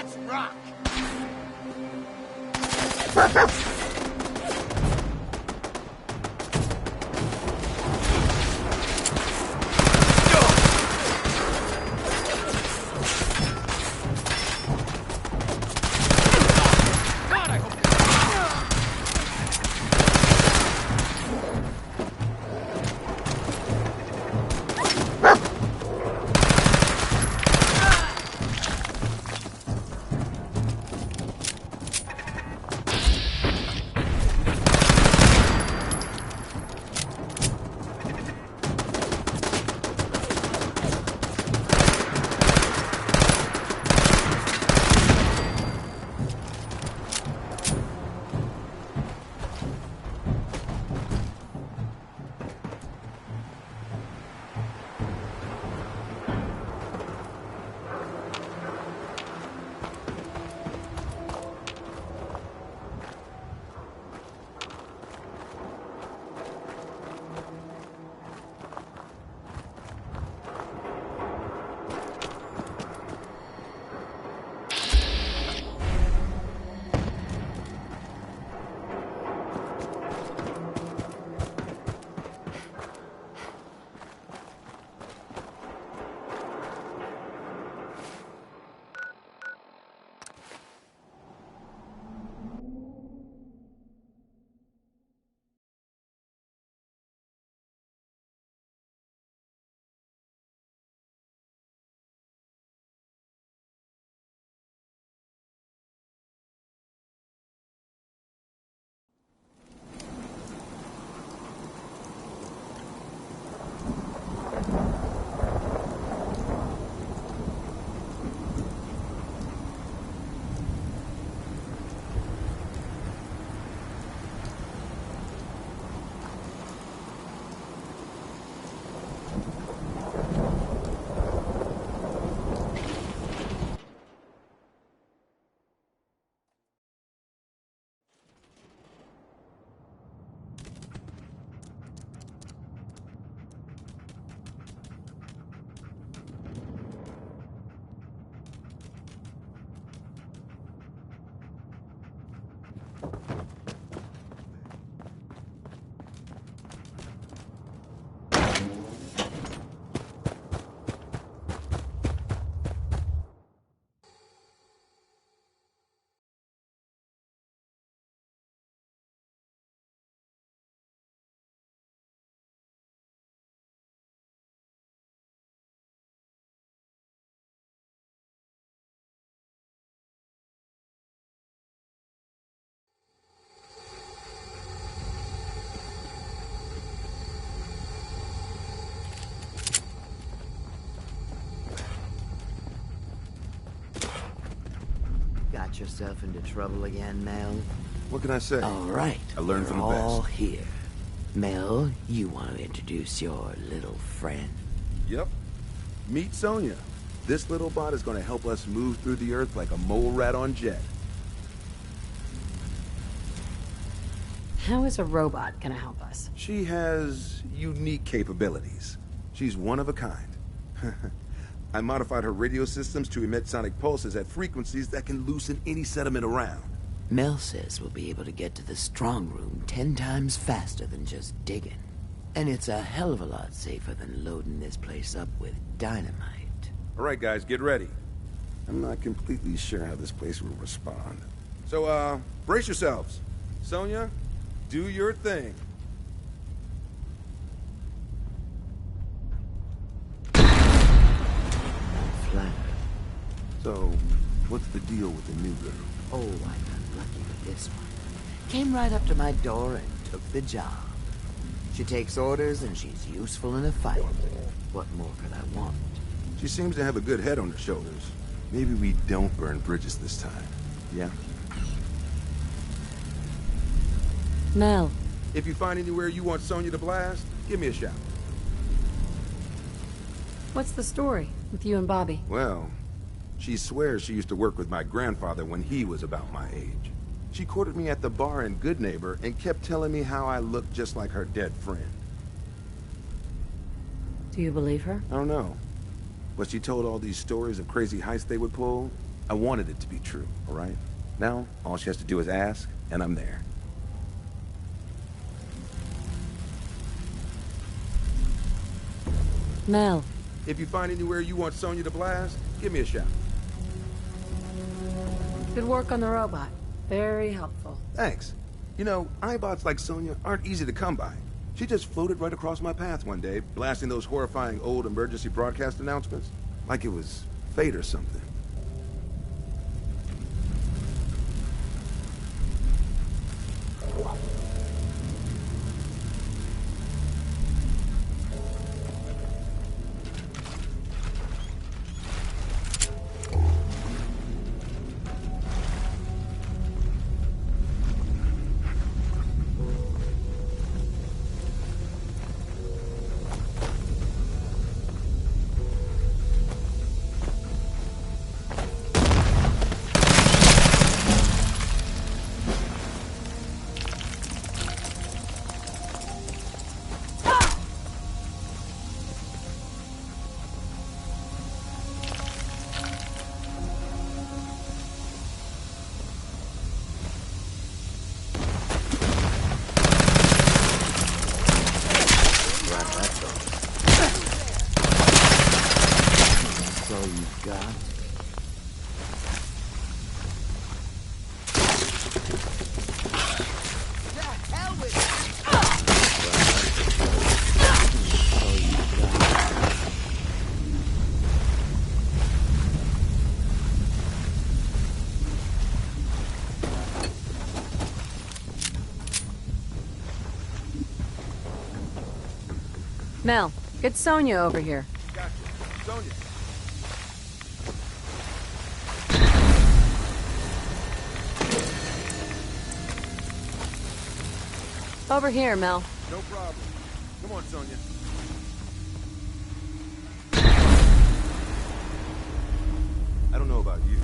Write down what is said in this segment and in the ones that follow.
Let's rock! Got yourself into trouble again, Mel? What can I say? All right. I learned from the all best. here. Mel, you want to introduce your little friend? Yep. Meet Sonya. This little bot is going to help us move through the Earth like a mole rat on jet. How is a robot gonna help us? She has unique capabilities. She's one of a kind. I modified her radio systems to emit sonic pulses at frequencies that can loosen any sediment around. Mel says we'll be able to get to the strong room 10 times faster than just digging. And it's a hell of a lot safer than loading this place up with dynamite. All right, guys, get ready. I'm not completely sure how this place will respond. So, brace yourselves. Sonya, do your thing. Flattered. So, what's the deal with the new girl? Oh, I got lucky with this one. Came right up to my door and took the job. She takes orders and she's useful in a fight. What more could I want? She seems to have a good head on her shoulders. Maybe we don't burn bridges this time. Yeah? Mel. If you find anywhere you want Sonya to blast, give me a shout. What's the story with you and Bobby? Well, she swears she used to work with my grandfather when he was about my age. She courted me at the bar in Good Neighbor and kept telling me how I looked just like her dead friend. Do you believe her? I don't know. But she told all these stories of crazy heists they would pull. I wanted it to be true, all right? Now, all she has to do is ask, and I'm there. Mel, If you find anywhere you want Sonya to blast, give me a shout. good work on the robot. Very helpful. Thanks. You know, iBots like Sonya aren't easy to come by. She just floated right across my path one day, blasting those horrifying old emergency broadcast announcements. Like it was fate or something. That's all you've got? Mel, get Sonya over here. Gotcha. Sonya. Over here, Mel. No problem. Come on, Sonya. I don't know about you.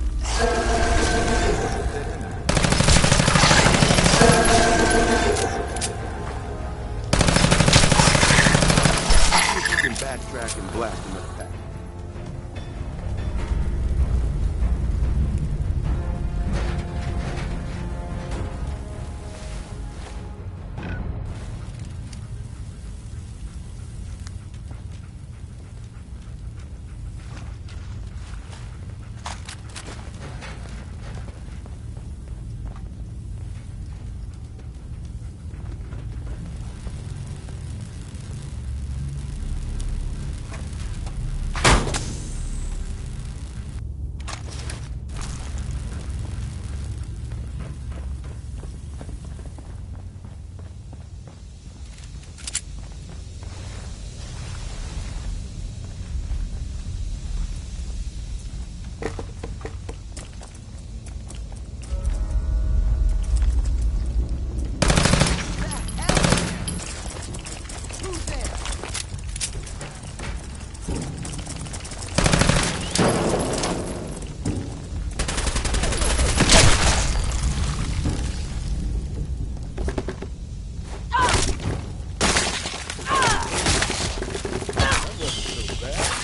See if you can backtrack and blast another pack.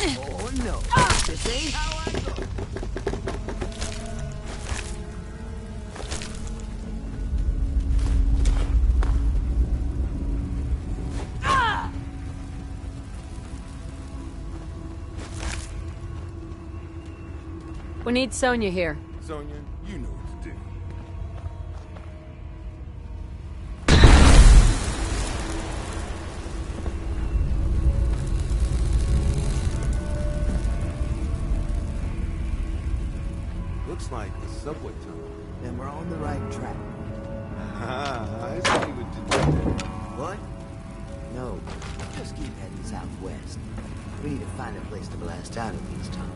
Oh no, this ain't how I thought. We need Sonya here. Sonya, you know what to do. Looks like the subway tunnel. Then we're on the right track. Ah, I see what you did there. What? No, just keep heading southwest. We need to find a place to blast out of these tunnels.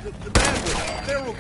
The bad one. Feral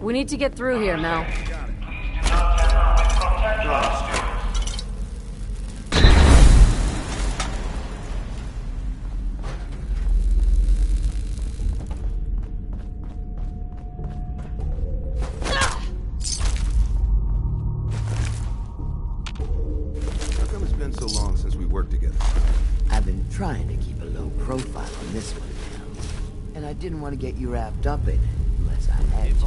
We need to get through here, Mel. How come it's been so long since we worked together? I've been trying to keep a low profile on this one now. And I didn't want to get you wrapped up in it unless I had to.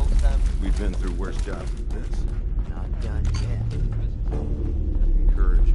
We've been through worse jobs than this. Not done yet. Encourage you.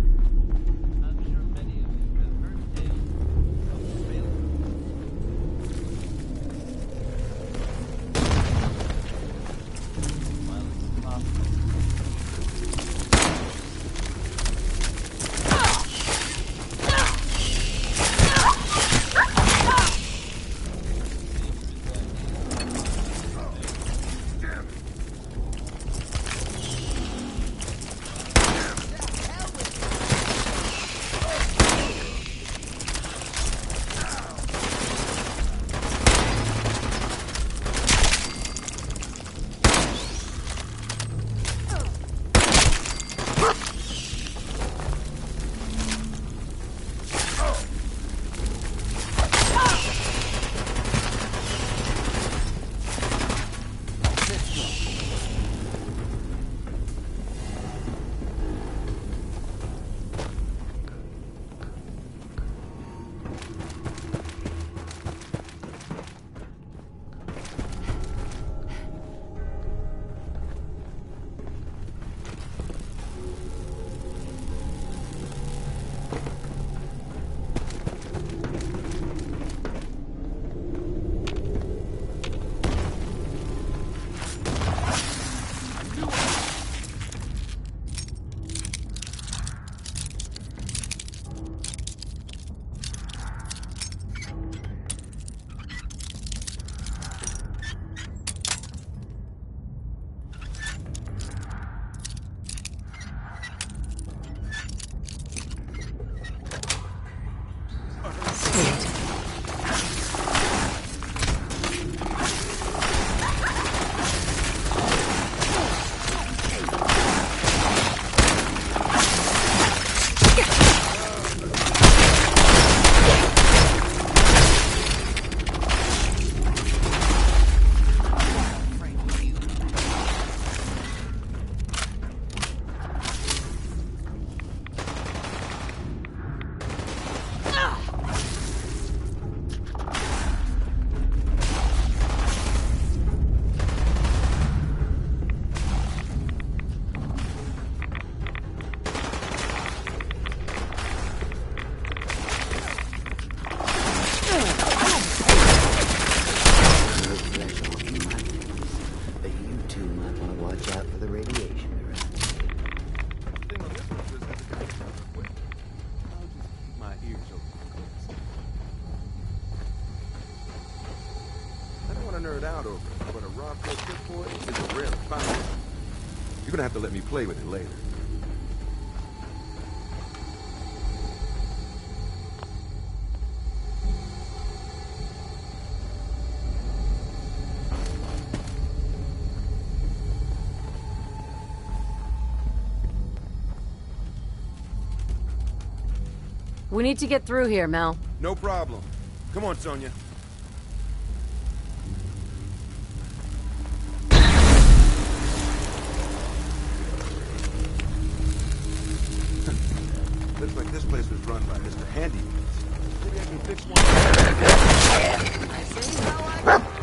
Nerd out over it, but a Roscoe Pit Boy is a rare find. You're gonna have to let me play with it later. We need to get through here, Mel. No problem. Come on, Sonya. Looks like this place was run by Mr. Handy. Maybe I can fix one. I see how I...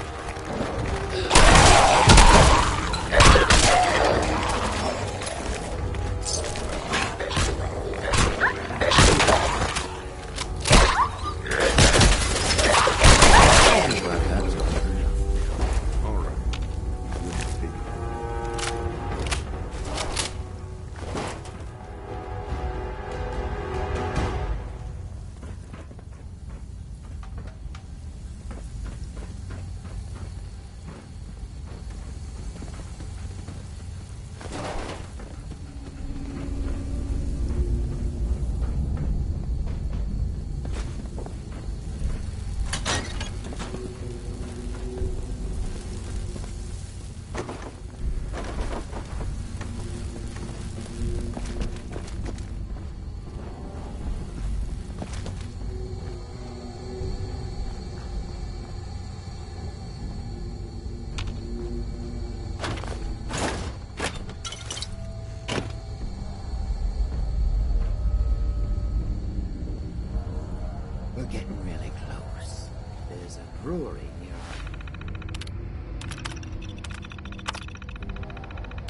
We're getting really close. There's a brewery nearby.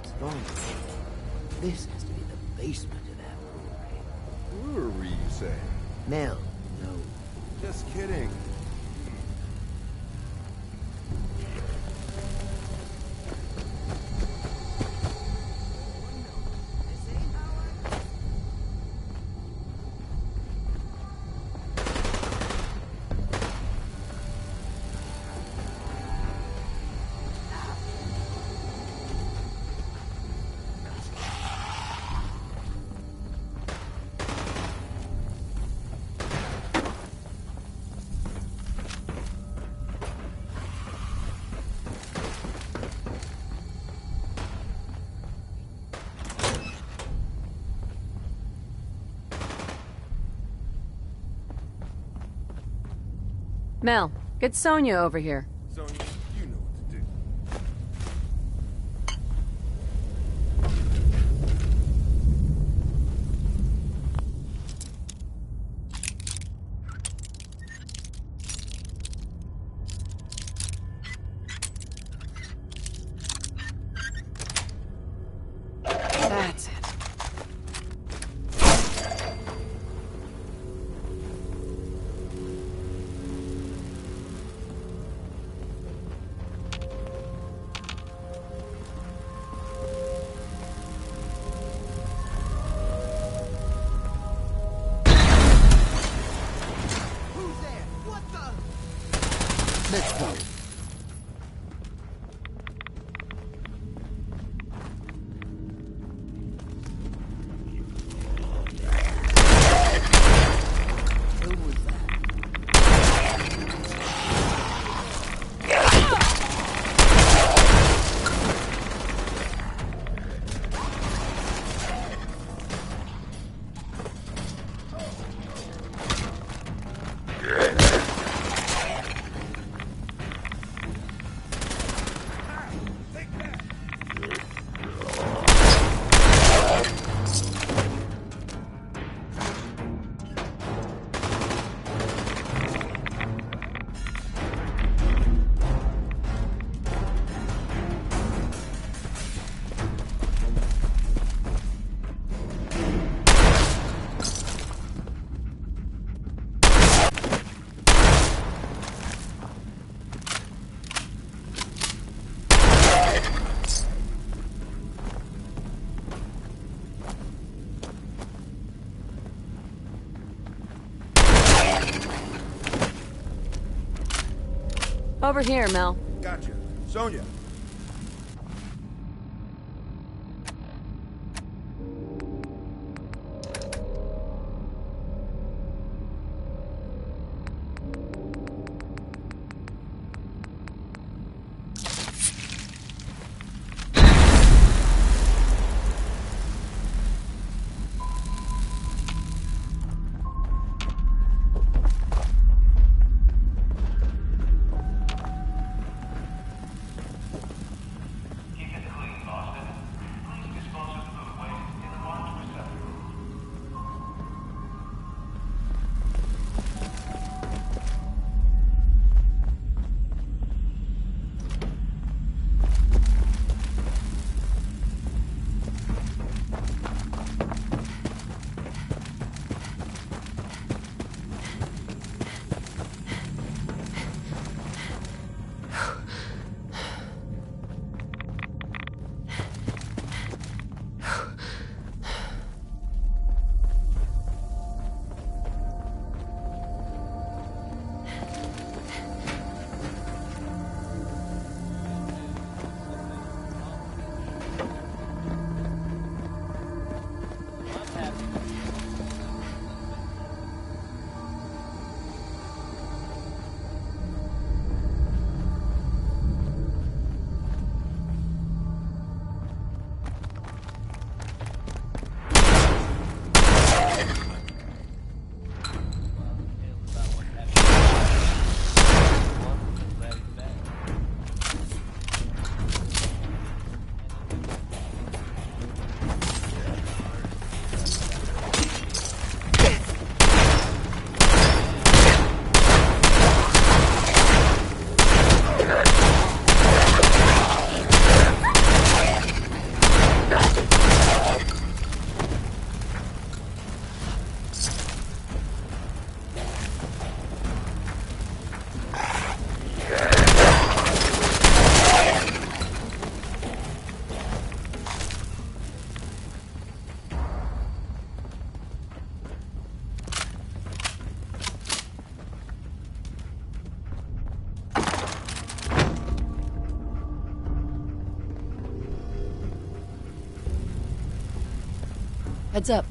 Strong. This has to be the basement of that brewery. Brewery, you say? Mel, no. Just kidding. Mel, get Sonia over here. Sonya, you know what to do. That's it. Let's go. Who was that? Over here, Mel. Gotcha. Sonya. Heads up.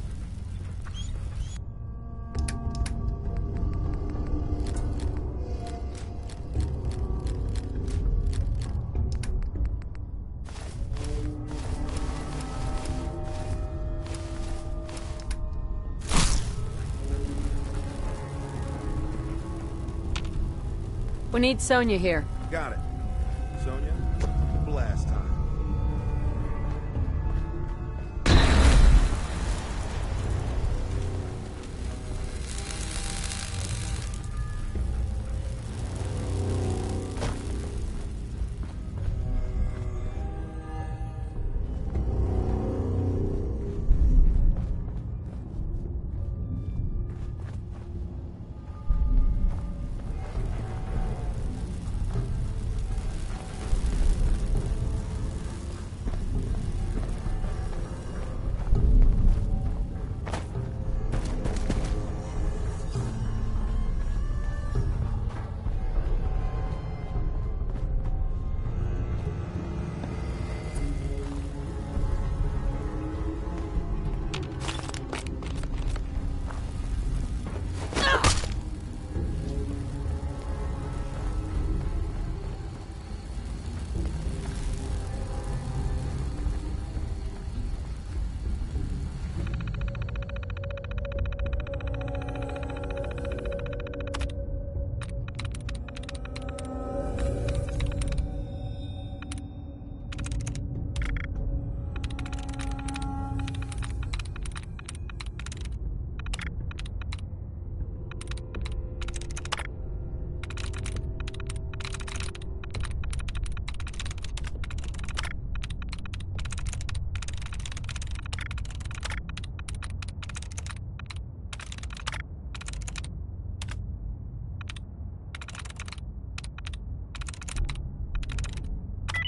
We need Sonya here. Got it. Sonya, blast time.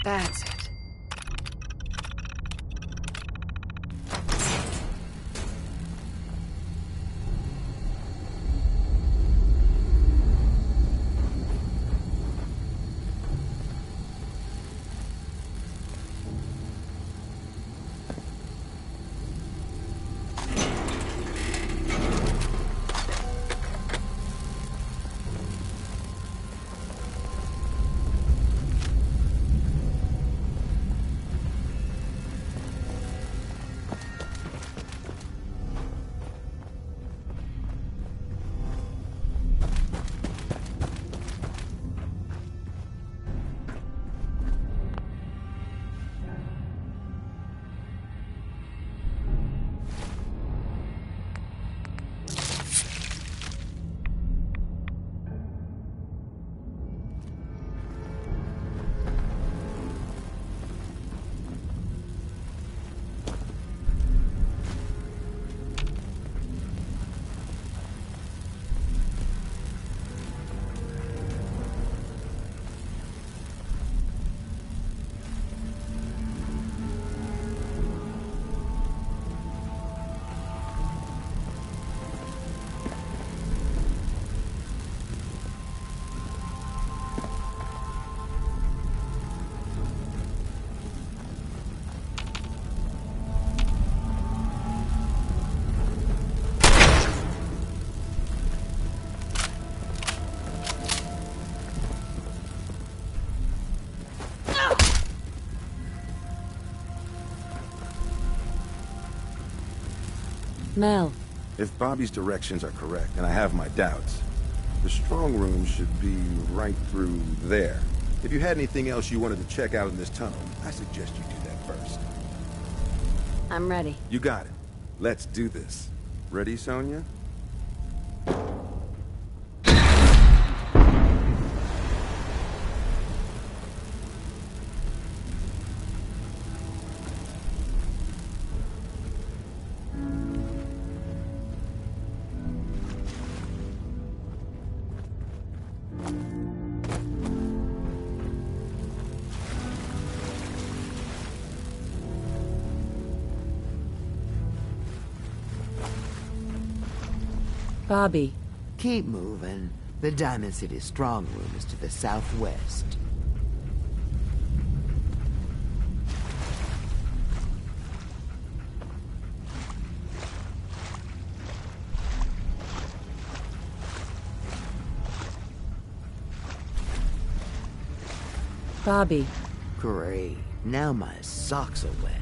That's it. Mel. If Bobby's directions are correct, and I have my doubts, the strong room should be right through there. If you had anything else you wanted to check out in this tunnel, I suggest you do that first. I'm ready. You got it. Let's do this. Ready, Sonya? Bobby. Keep moving. The Diamond City strong room is to the southwest. Bobby. Great. Now my socks are wet.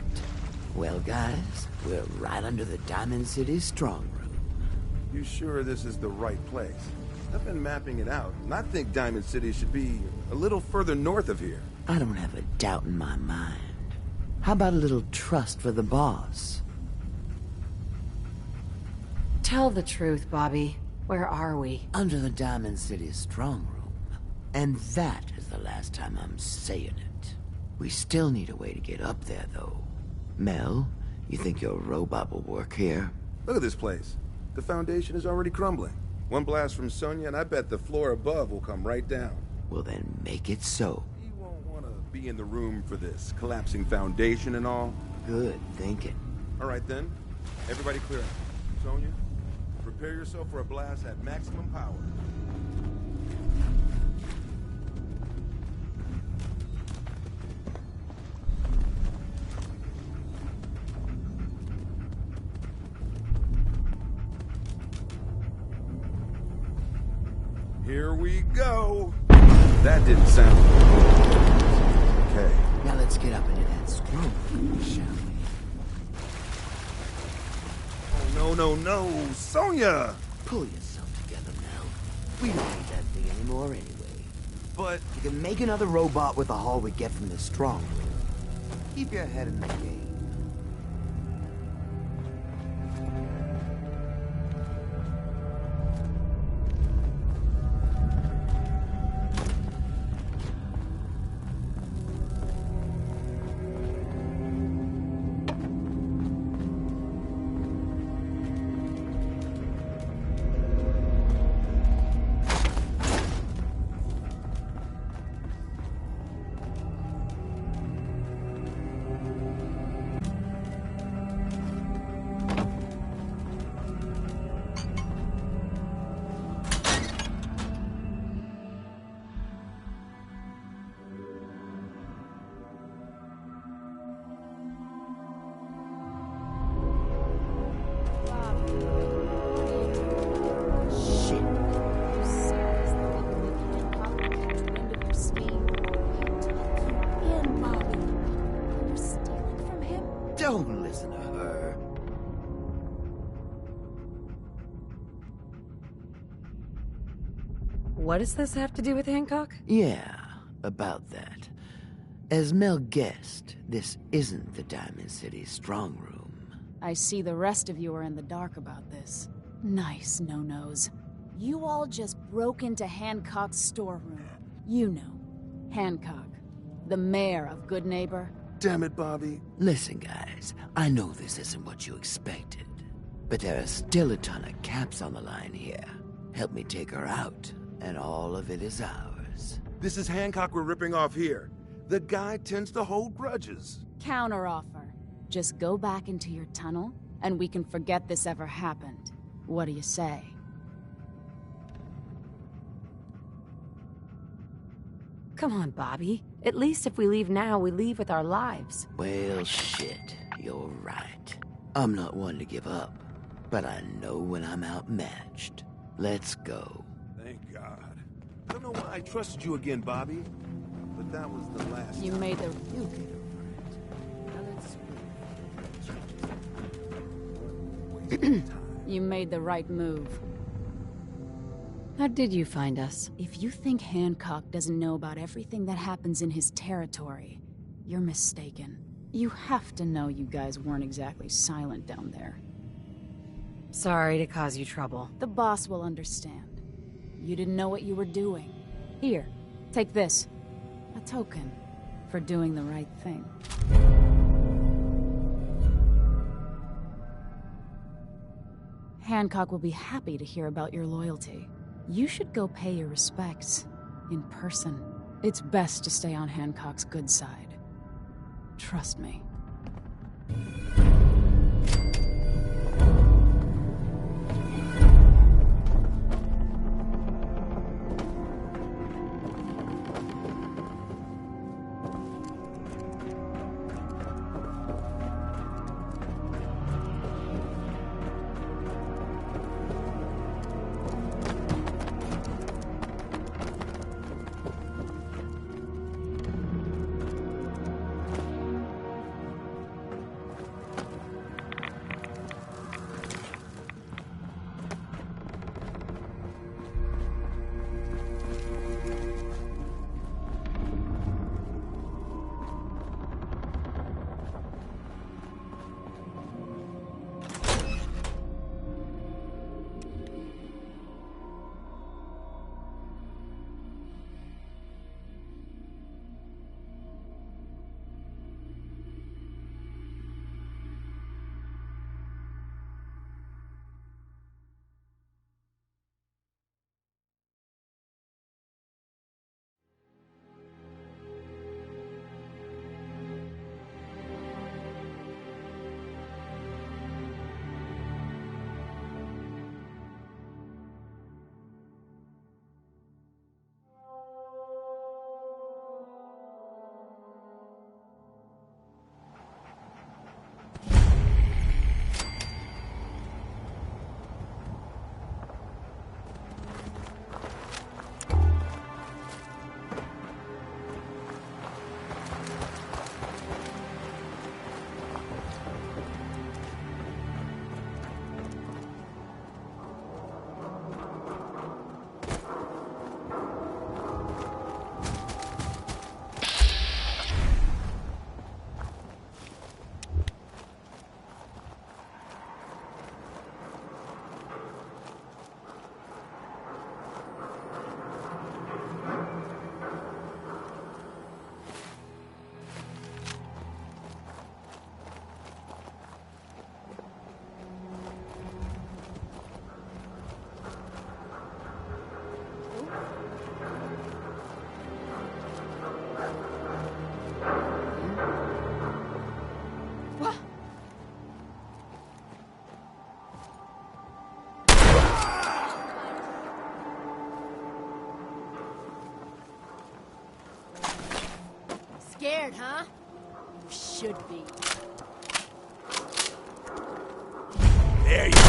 Well, guys, we're right under the Diamond City strong room. You sure this is the right place? I've been mapping it out, and I think Diamond City should be a little further north of here. I don't have a doubt in my mind. How about a little trust for the boss? Tell the truth, Bobby. Where are we? Under the Diamond City strong room. And that is the last time I'm saying it. We still need a way to get up there, though. Mel, you think your robot will work here? Look at this place. The foundation is already crumbling. One blast from Sonya, and I bet the floor above will come right down. Well, then make it so. You won't want to be in the room for this collapsing foundation and all. Good thinking. All right, then. Everybody clear out. Sonya, prepare yourself for a blast at maximum power. Here we go. That didn't sound good. Okay. Now let's get up into that strong room, shall we? Oh, no. Sonya! Pull yourself together, Mel. We don't need that thing anymore anyway. But You can make another robot with the haul we get from the strong room. Keep your head in the game. Don't listen to her. What does this have to do with Hancock? Yeah, about that. As Mel guessed, this isn't the Diamond City strong room. I see the rest of you are in the dark about this. Nice no-nos. You all just broke into Hancock's storeroom. You know, Hancock, the mayor of Good Neighbor. damn it, Bobby. Listen, guys, I know this isn't what you expected, but there are still a ton of caps on the line here. Help me take her out, and all of it is ours. This is Hancock we're ripping off here. The guy tends to hold grudges. Counteroffer. Just go back into your tunnel, and we can forget this ever happened. What do you say? Come on, Bobby. At least if we leave now, we leave with our lives. Well, shit, you're right. I'm not one to give up, but I know when I'm outmatched. Let's go. Thank God. I don't know why I trusted you again, Bobby, but that was the last You time. made the... You'll get over it. Now let's Waste of time. You made the right move. How did you find us? If you think Hancock doesn't know about everything that happens in his territory, you're mistaken. You have to know you guys weren't exactly silent down there. Sorry to cause you trouble. The boss will understand. You didn't know what you were doing. Here, take this. A token for doing the right thing. Hancock will be happy to hear about your loyalty. You should go pay your respects in person. It's best to stay on Hancock's good side. Trust me. scared, huh? You should be. There you go.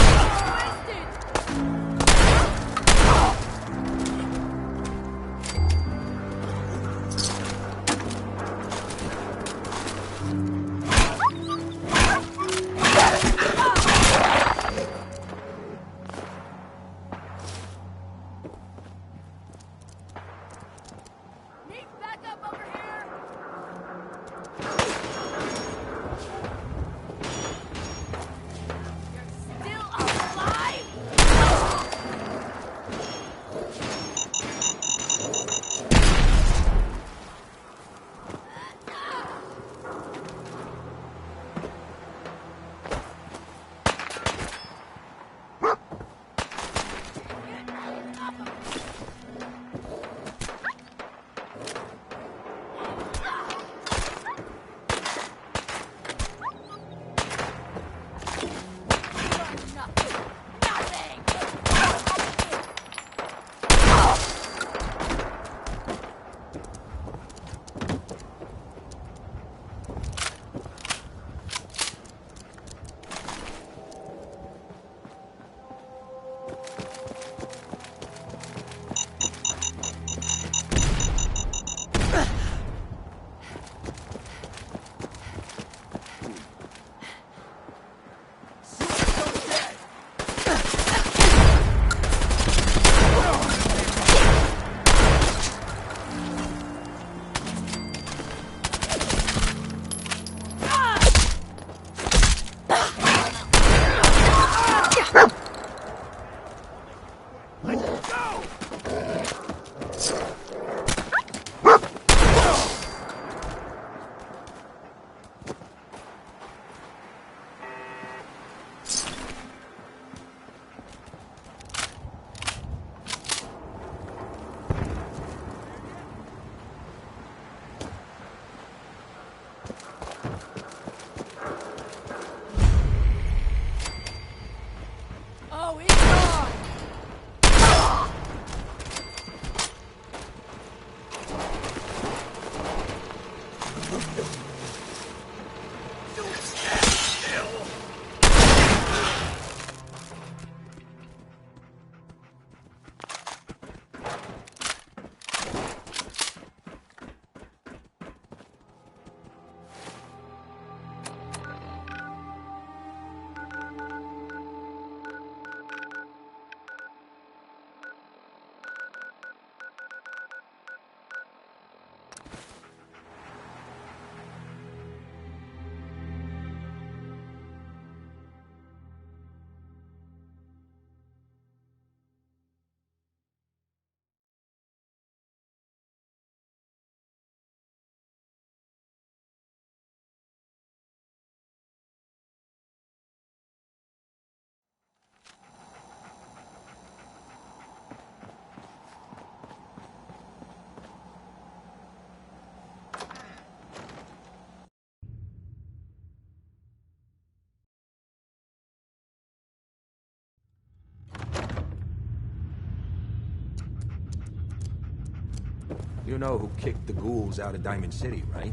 You know who kicked the ghouls out of Diamond City, right?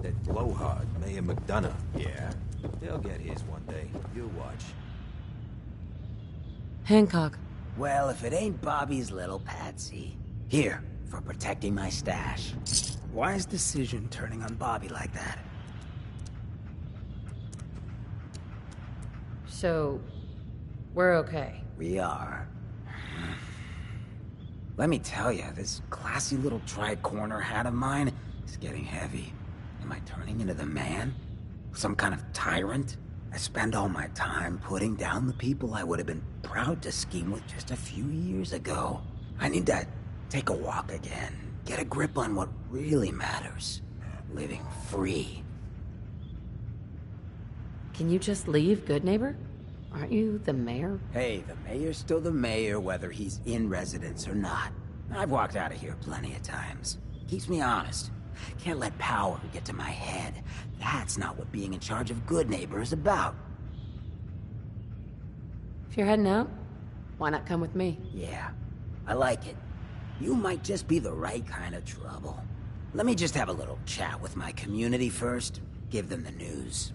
That blowhard, Mayor McDonough. Yeah? He'll get his one day. You watch. Hancock. Well, if it ain't Bobby's little patsy. Here, for protecting my stash. Why is Decision turning on Bobby like that? So, we're okay. We are. Let me tell you, this classy little tri-corner hat of mine is getting heavy. Am I turning into the man? Some kind of tyrant? I spend all my time putting down the people I would have been proud to scheme with just a few years ago. I need to take a walk again, get a grip on what really matters. Living free. Can you just leave, good neighbor? Aren't you the mayor? Hey, the mayor's still the mayor whether he's in residence or not. I've walked out of here plenty of times. Keeps me honest. Can't let power get to my head. That's not what being in charge of Good Neighbor is about. If you're heading out, why not come with me? Yeah, I like it. You might just be the right kind of trouble. Let me just have a little chat with my community first. Give them the news.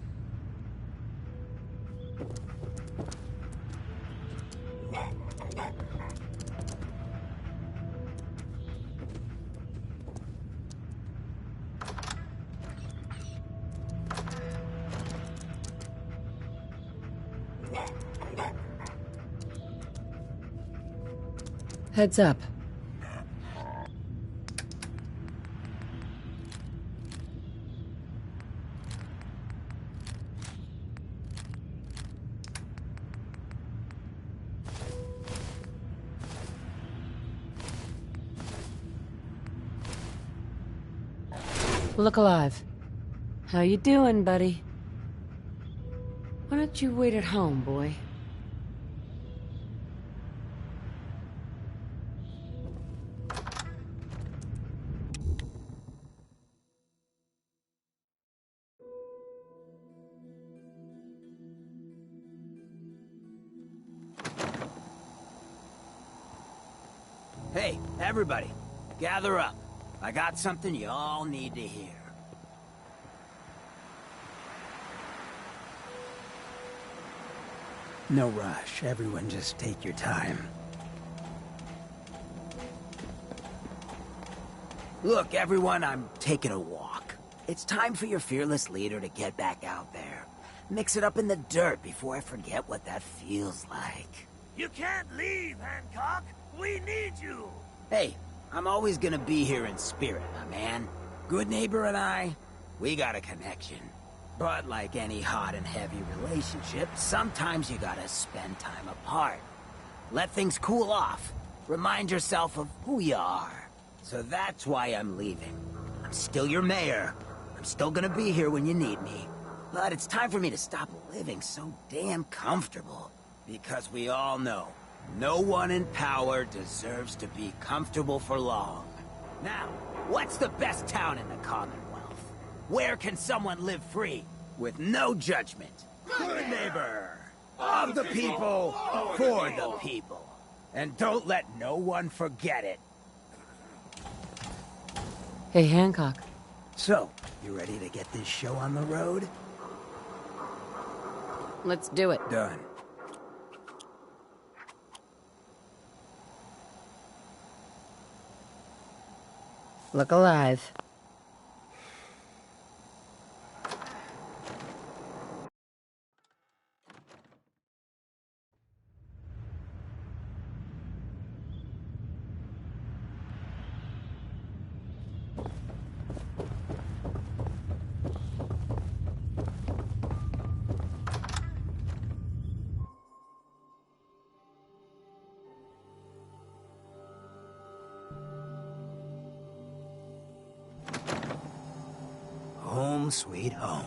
Heads up. Look alive. How you doing, buddy? Why don't you wait at home, boy? Hey, everybody, gather up. I got something you all need to hear. No rush, everyone just take your time. Look, everyone, I'm taking a walk. It's time for your fearless leader to get back out there. Mix it up in the dirt before I forget what that feels like. You can't leave, Hancock! We need you! Hey, I'm always gonna be here in spirit, my man. Good neighbor and I, we got a connection. But like any hot and heavy relationship, sometimes you gotta spend time apart. Let things cool off. Remind yourself of who you are. So that's why I'm leaving. I'm still your mayor. I'm still gonna be here when you need me. But it's time for me to stop living so damn comfortable. Because we all know, no one in power deserves to be comfortable for long. Now, what's the best town in the Commonwealth? Where can someone live free, with no judgment? Good neighbor! Of the people, for the people. And don't let no one forget it. Hey, Hancock. So, you ready to get this show on the road? Let's do it. Done. Look alive. Home sweet home.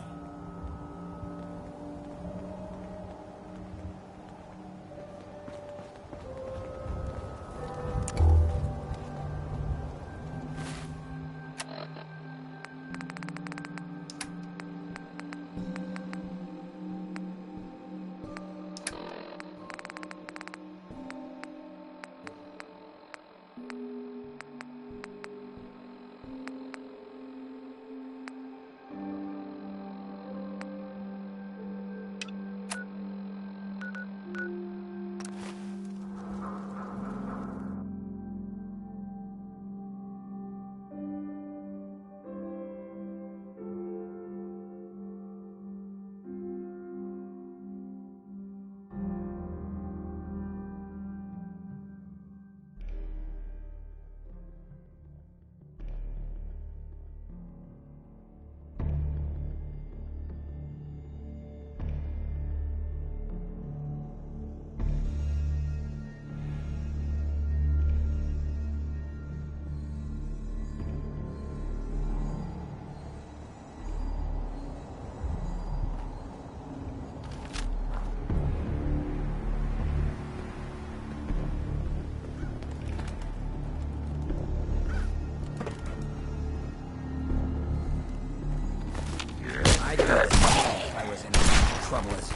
I was in trouble as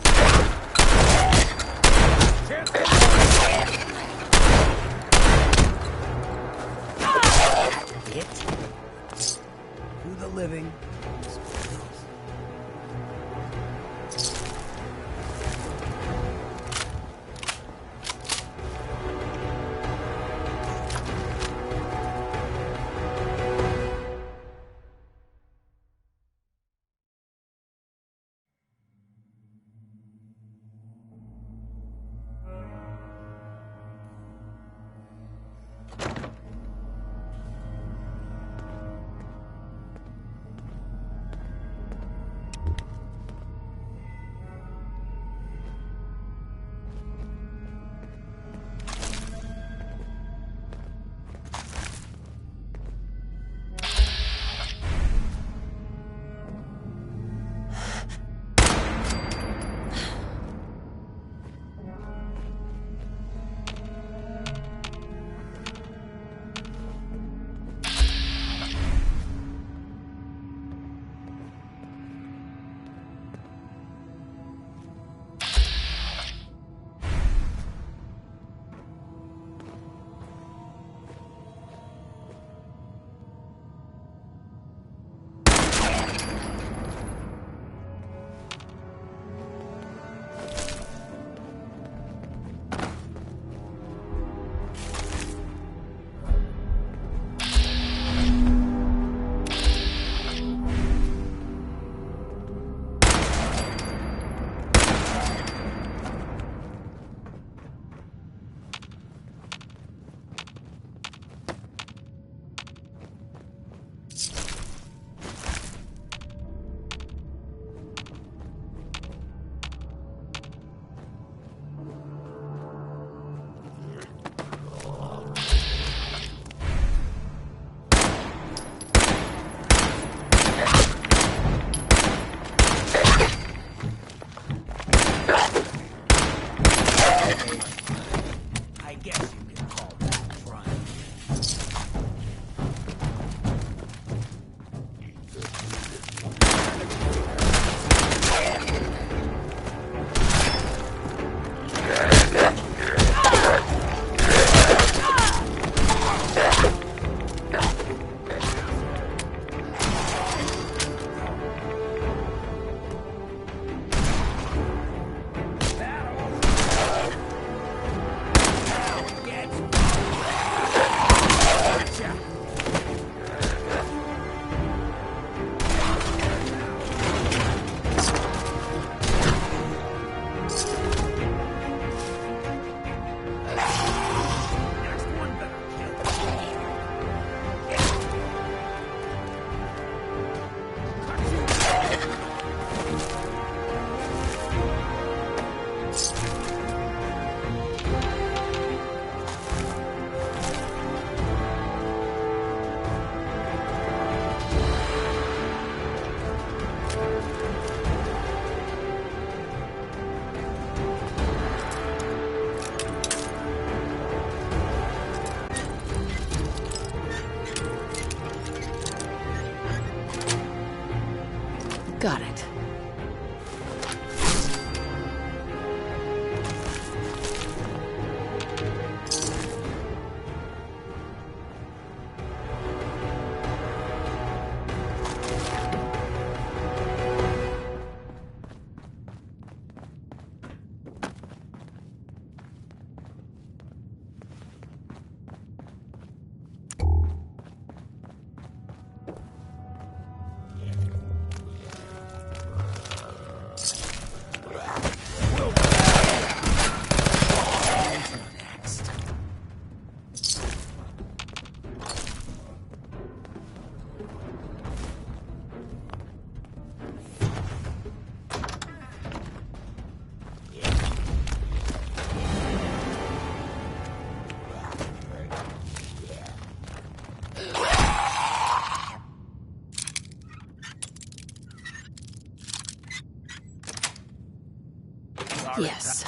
Yes.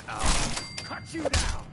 I'll cut you down.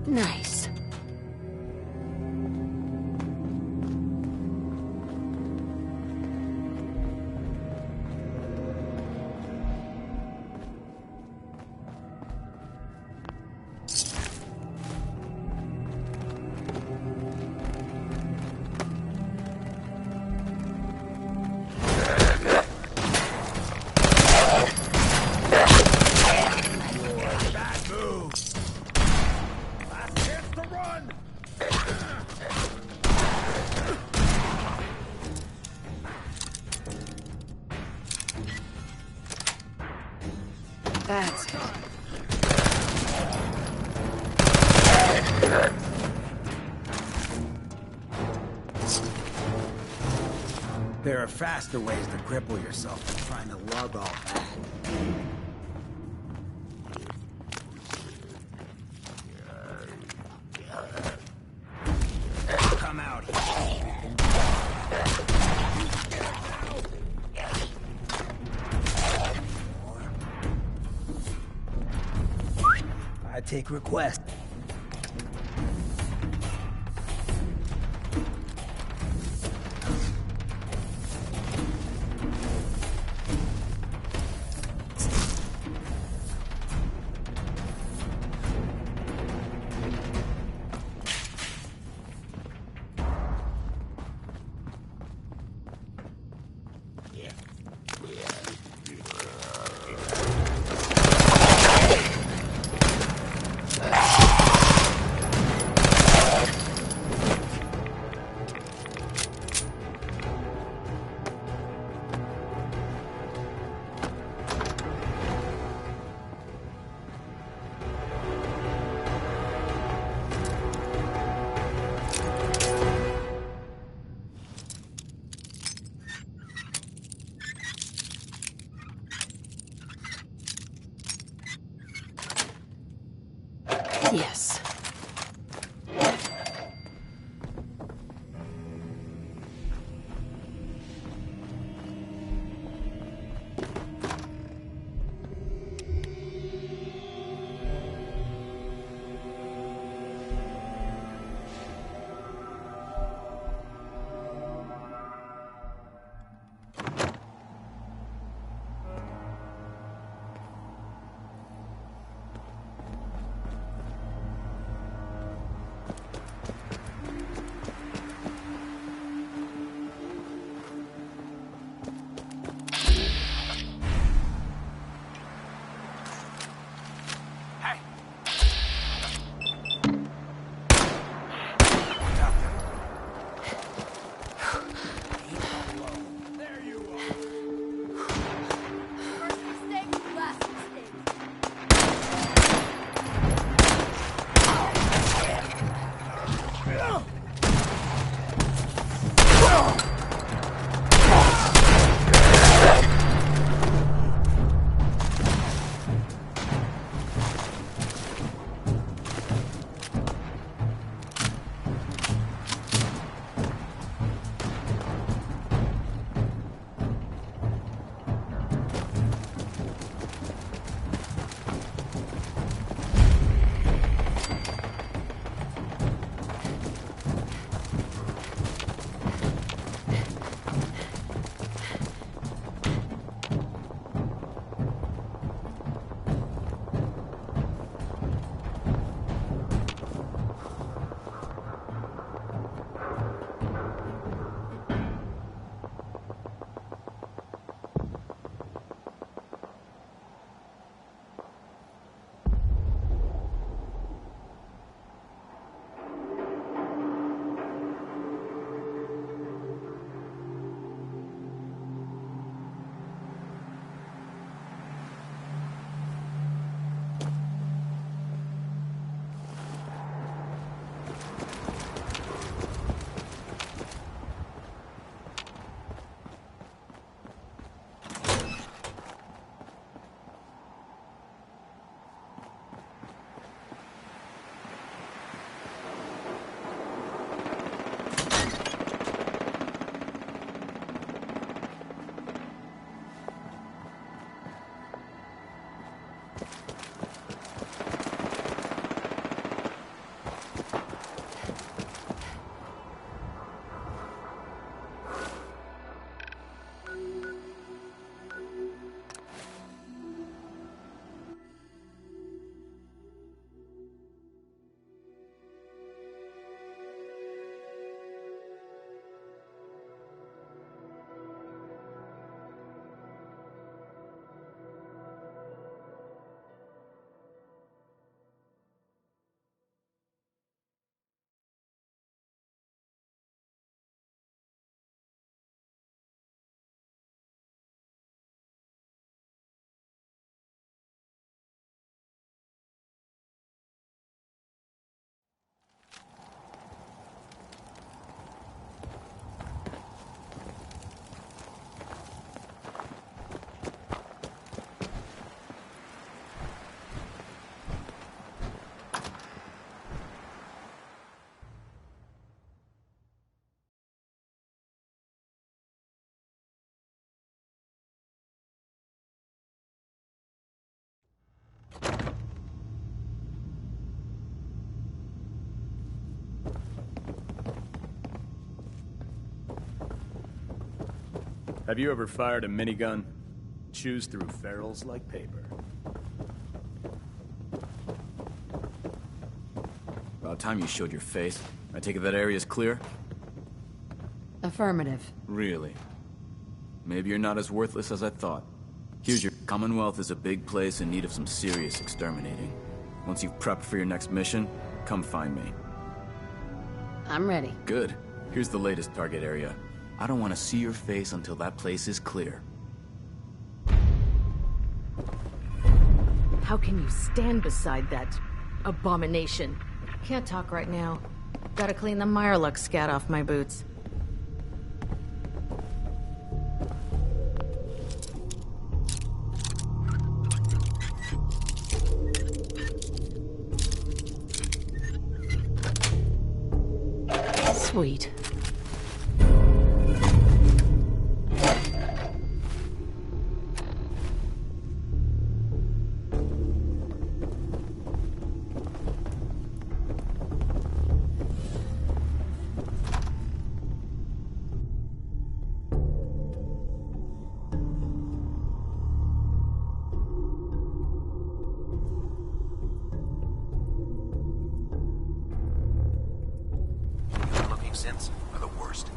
Nice. Bad move. Last chance to run. That's it. There are faster ways to cripple yourself than trying to lug all that. Come out here. I take requests. Yes. Have you ever fired a minigun? Chews through ferrules like paper. About time you showed your face. I take it that area's clear? Affirmative. Really? Maybe you're not as worthless as I thought. Here's your Commonwealth is a big place in need of some serious exterminating. Once you've prepped for your next mission, come find me. I'm ready. Good. Here's the latest target area. I don't want to see your face until that place is clear. How can you stand beside that abomination? Can't talk right now. Gotta clean the Mirelux scat off my boots. Sweet. Synths are the worst.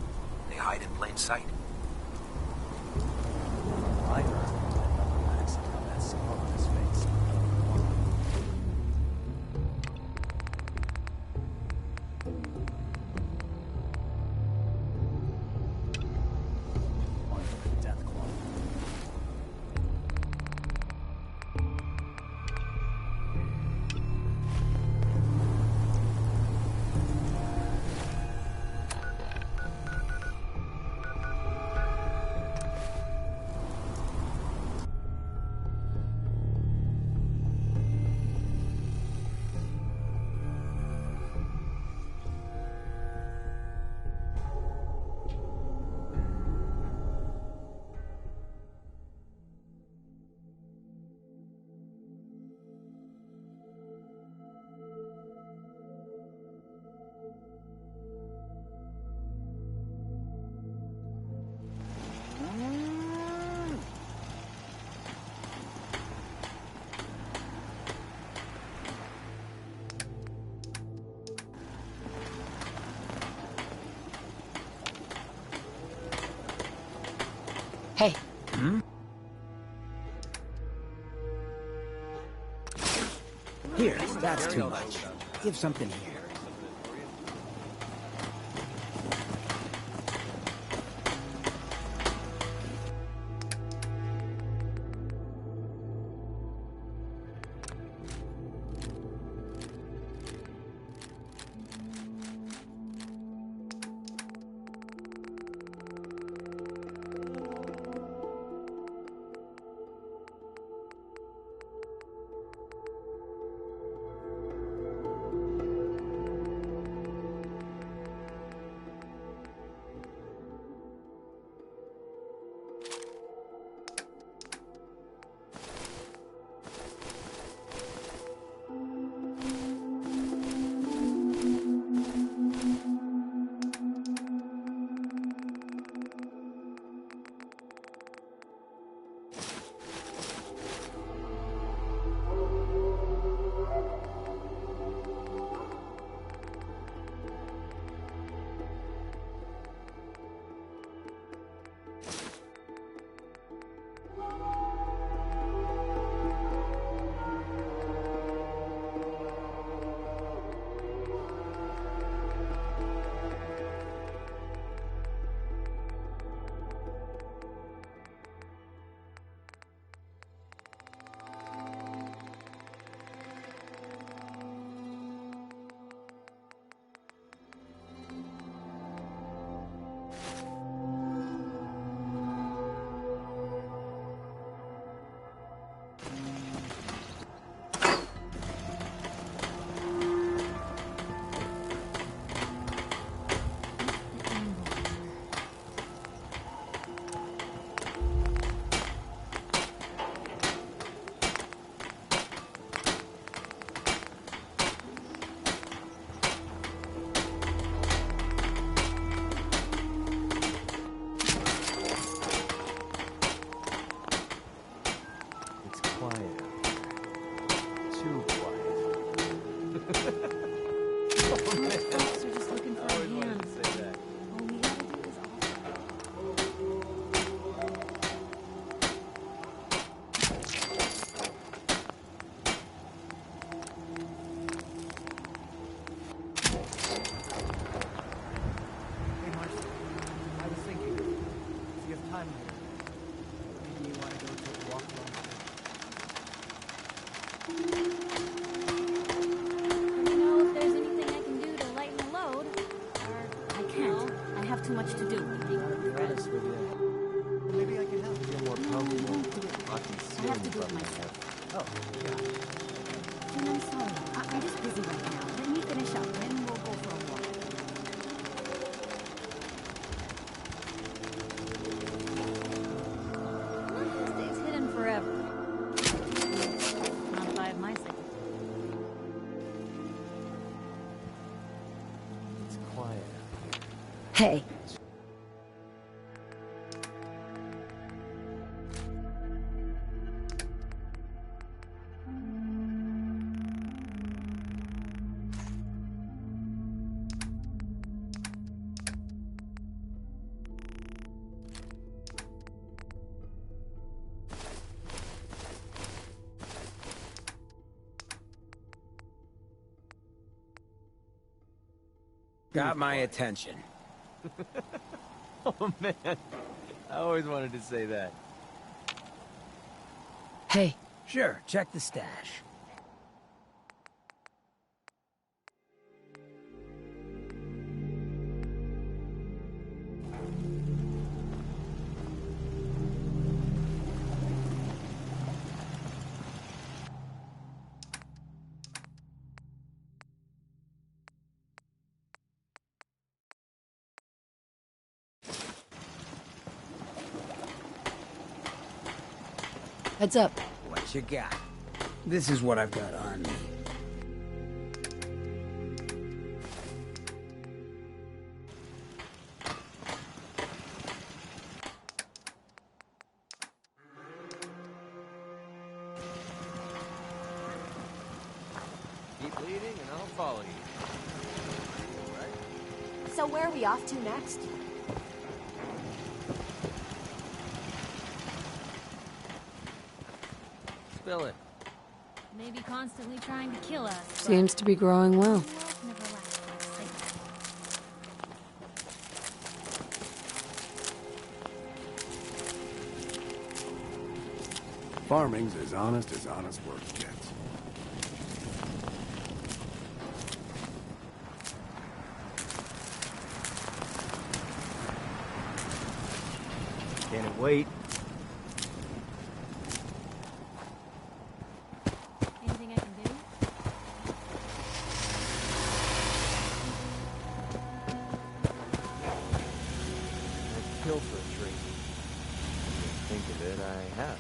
They hide in plain sight. I heard that Max got that scar on his face. Deathclaw. Hey. Here, that's too much. Give something here. Hey. Got my attention. Oh man, I always wanted to say that. Hey. Sure, check the stash. Heads up. What you got? This is what I've got on me. Keep leading and I'll follow you. So where are we off to next? Spill it. Maybe constantly trying to kill us. Seems to be growing well. Farming's as honest work gets. Can't wait. Anything I can do? I'd kill for a tree. Think of it, I have.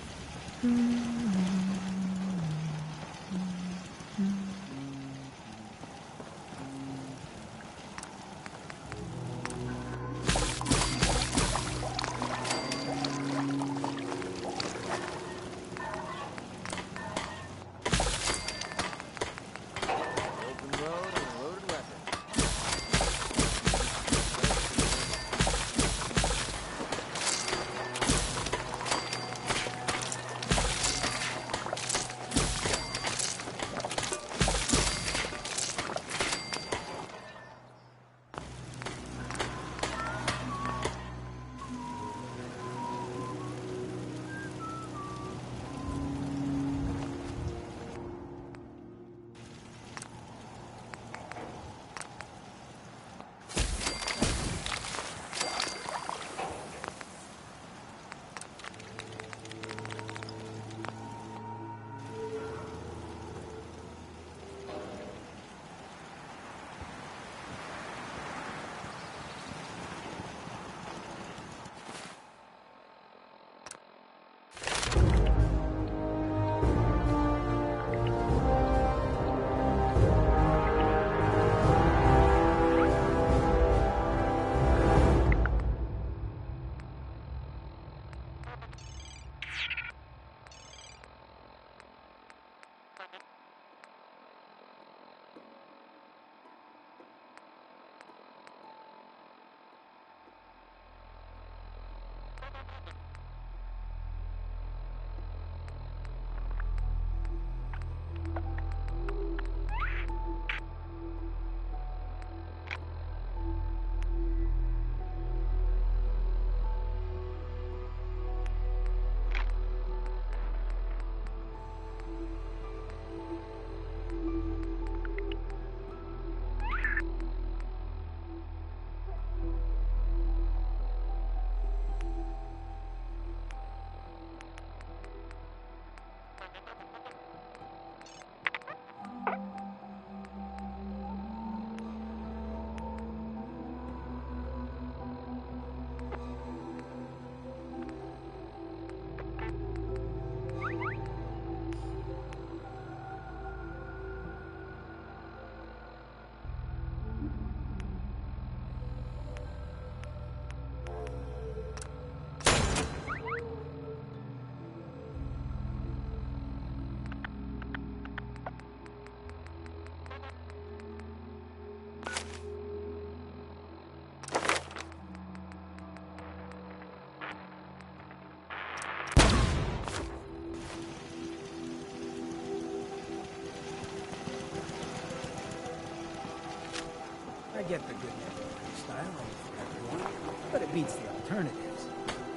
get the good neighborhood style ain't for everyone, but it beats the alternatives.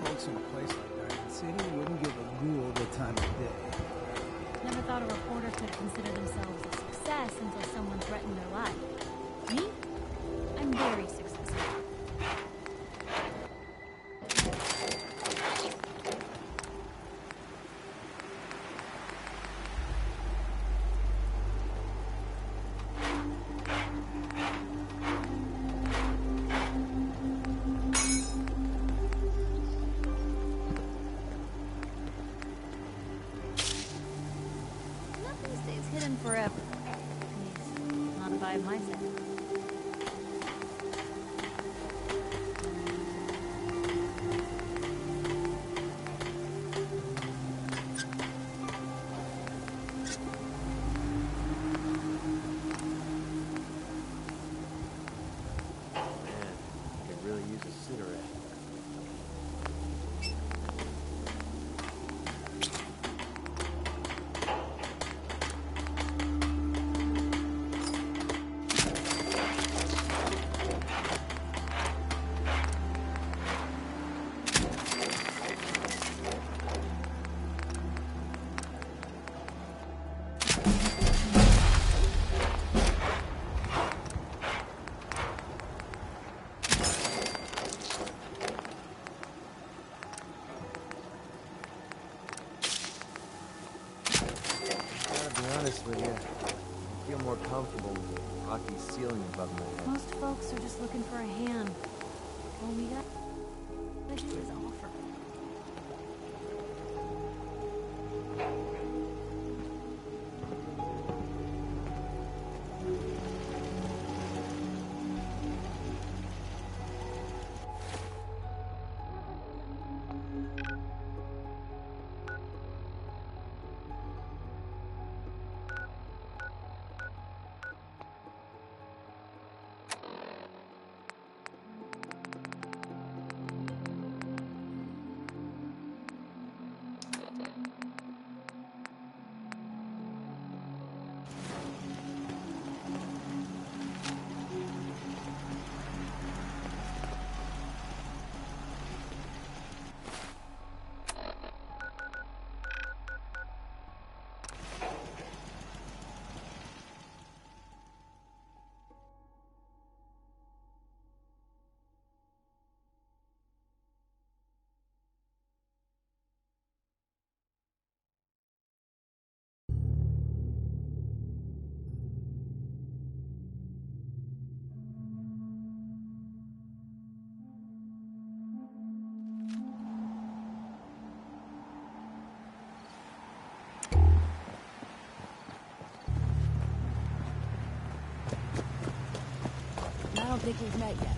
Folks in a place like Diamond City wouldn't give a ghoul the time of day. Never thought a reporter could consider themselves a success until someone threatened their life. Me? I'm very successful. Hidden forever. At least, not if I have my say. Man, I could really use a cigarette. With you, I feel more comfortable with the rocky ceiling above my head. Most folks are just looking for a hand. All we got to do is offer. I don't think we've met yet.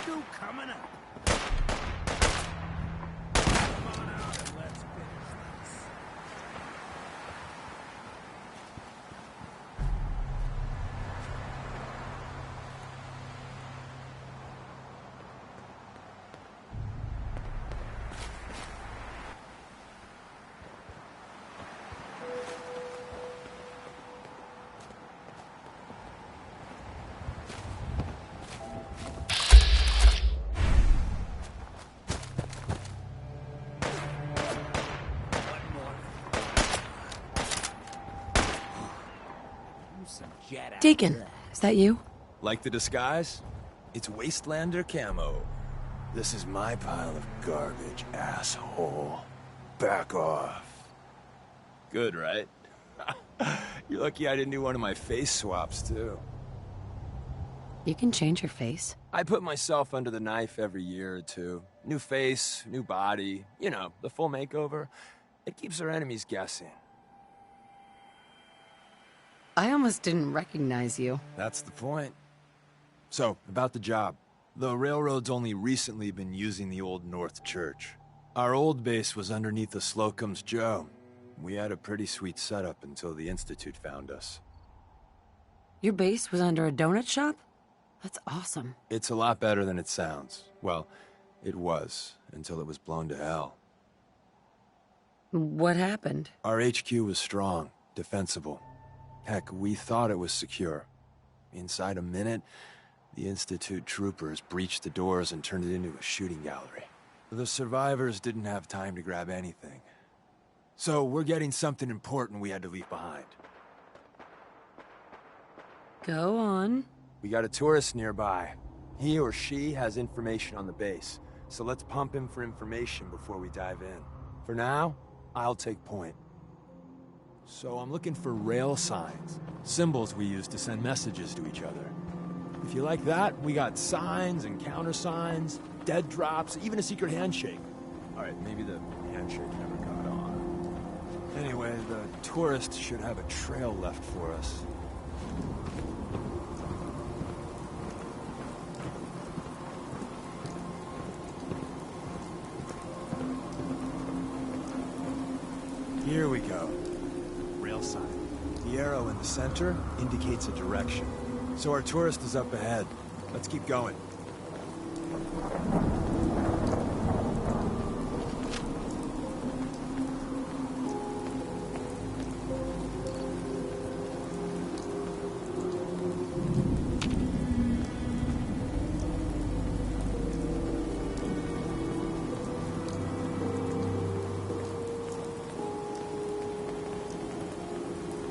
Rescue coming up. Come on out and let's finish this. Deacon, is that you? Like the disguise? It's Wastelander camo. This is my pile of garbage, asshole. Back off. Good, right? You're lucky I didn't do one of my face swaps, too. You can change your face. I put myself under the knife every year or two. New face, new body, you know, the full makeover. It keeps our enemies guessing. I almost didn't recognize you. That's the point. So, about the job. The railroad's only recently been using the Old North Church. Our old base was underneath the Slocum's Joe. We had a pretty sweet setup until the Institute found us. Your base was under a donut shop? That's awesome. It's a lot better than it sounds. Well, it was, until it was blown to hell. What happened? Our HQ was strong, defensible. Heck, we thought it was secure. Inside a minute, the Institute troopers breached the doors and turned it into a shooting gallery. The survivors didn't have time to grab anything. So we're getting something important we had to leave behind. Go on. We got a tourist nearby. He or she has information on the base, so let's pump him for information before we dive in. For now, I'll take point. So I'm looking for rail signs, symbols we use to send messages to each other. If you like that, we got signs and countersigns, dead drops, even a secret handshake. All right, maybe the handshake never got on. Anyway, the tourist should have a trail left for us. Here we go. Rail sign. The arrow in the center indicates a direction. So our tourist is up ahead. Let's keep going.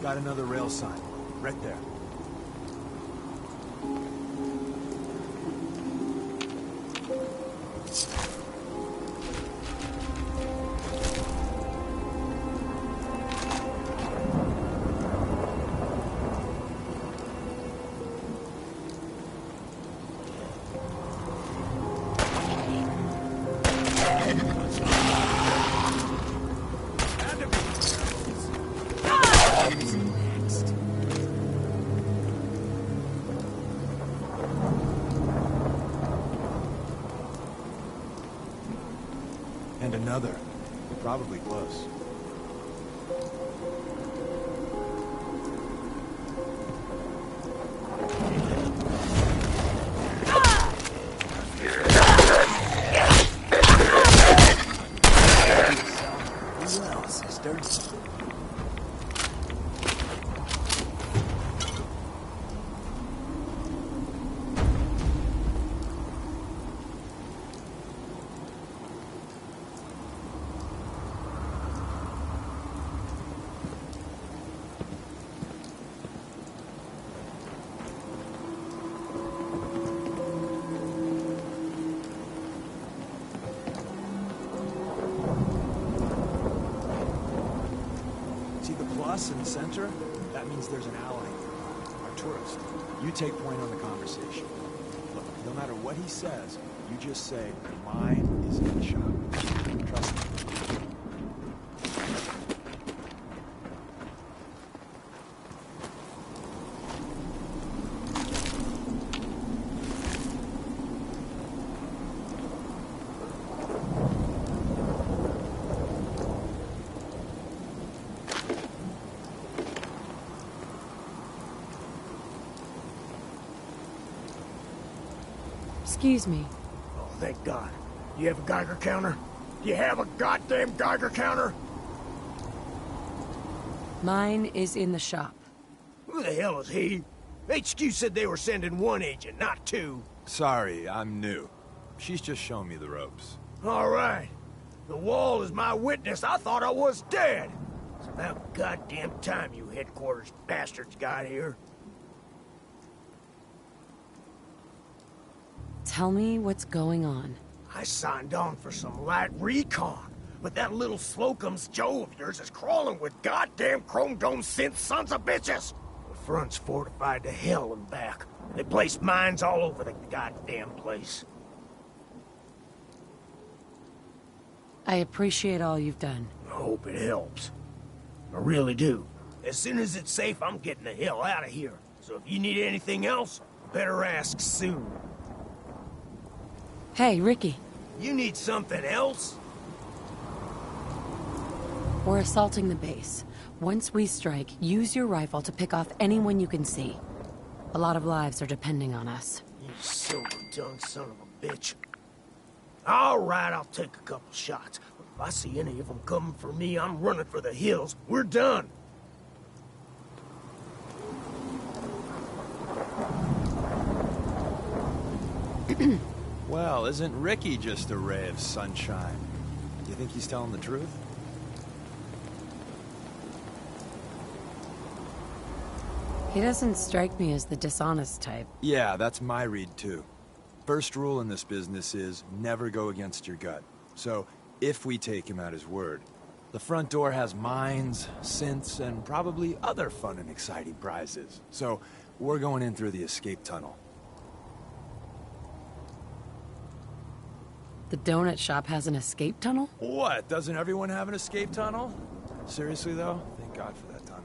Got another rail sign. Right there. And another. Probably close. Well, sister. In the center, that means there's an ally. Our tourist. You take point on the conversation. Look, no matter what he says, you just say, mine is in the shop. Trust me. Excuse me. Oh, thank God. You have a Geiger counter? You have a goddamn Geiger counter? Mine is in the shop. Who the hell is he? HQ said they were sending one agent, not two. Sorry, I'm new. She's just showing me the ropes. All right. The wall is my witness. I thought I was dead. It's about goddamn time you headquarters bastards got here. Tell me what's going on. I signed on for some light recon, but that little Slocum's Joe of yours is crawling with goddamn chrome dome synth sons of bitches. The front's fortified to hell and back. They placed mines all over the goddamn place. I appreciate all you've done. I hope it helps. I really do. As soon as it's safe, I'm getting the hell out of here. So if you need anything else, better ask soon. Hey, Ricky. You need something else? We're assaulting the base. Once we strike, use your rifle to pick off anyone you can see. A lot of lives are depending on us. You silver-tongued son of a bitch. All right, I'll take a couple shots. But if I see any of them coming for me, I'm running for the hills. We're done. Well, isn't Ricky just a ray of sunshine? Do you think he's telling the truth? He doesn't strike me as the dishonest type. Yeah, that's my read too. First rule in this business is never go against your gut. So, if we take him at his word, the front door has mines, synths, and probably other fun and exciting prizes. So, we're going in through the escape tunnel. The donut shop has an escape tunnel? What? Doesn't everyone have an escape tunnel? Seriously though, thank God for that tunnel.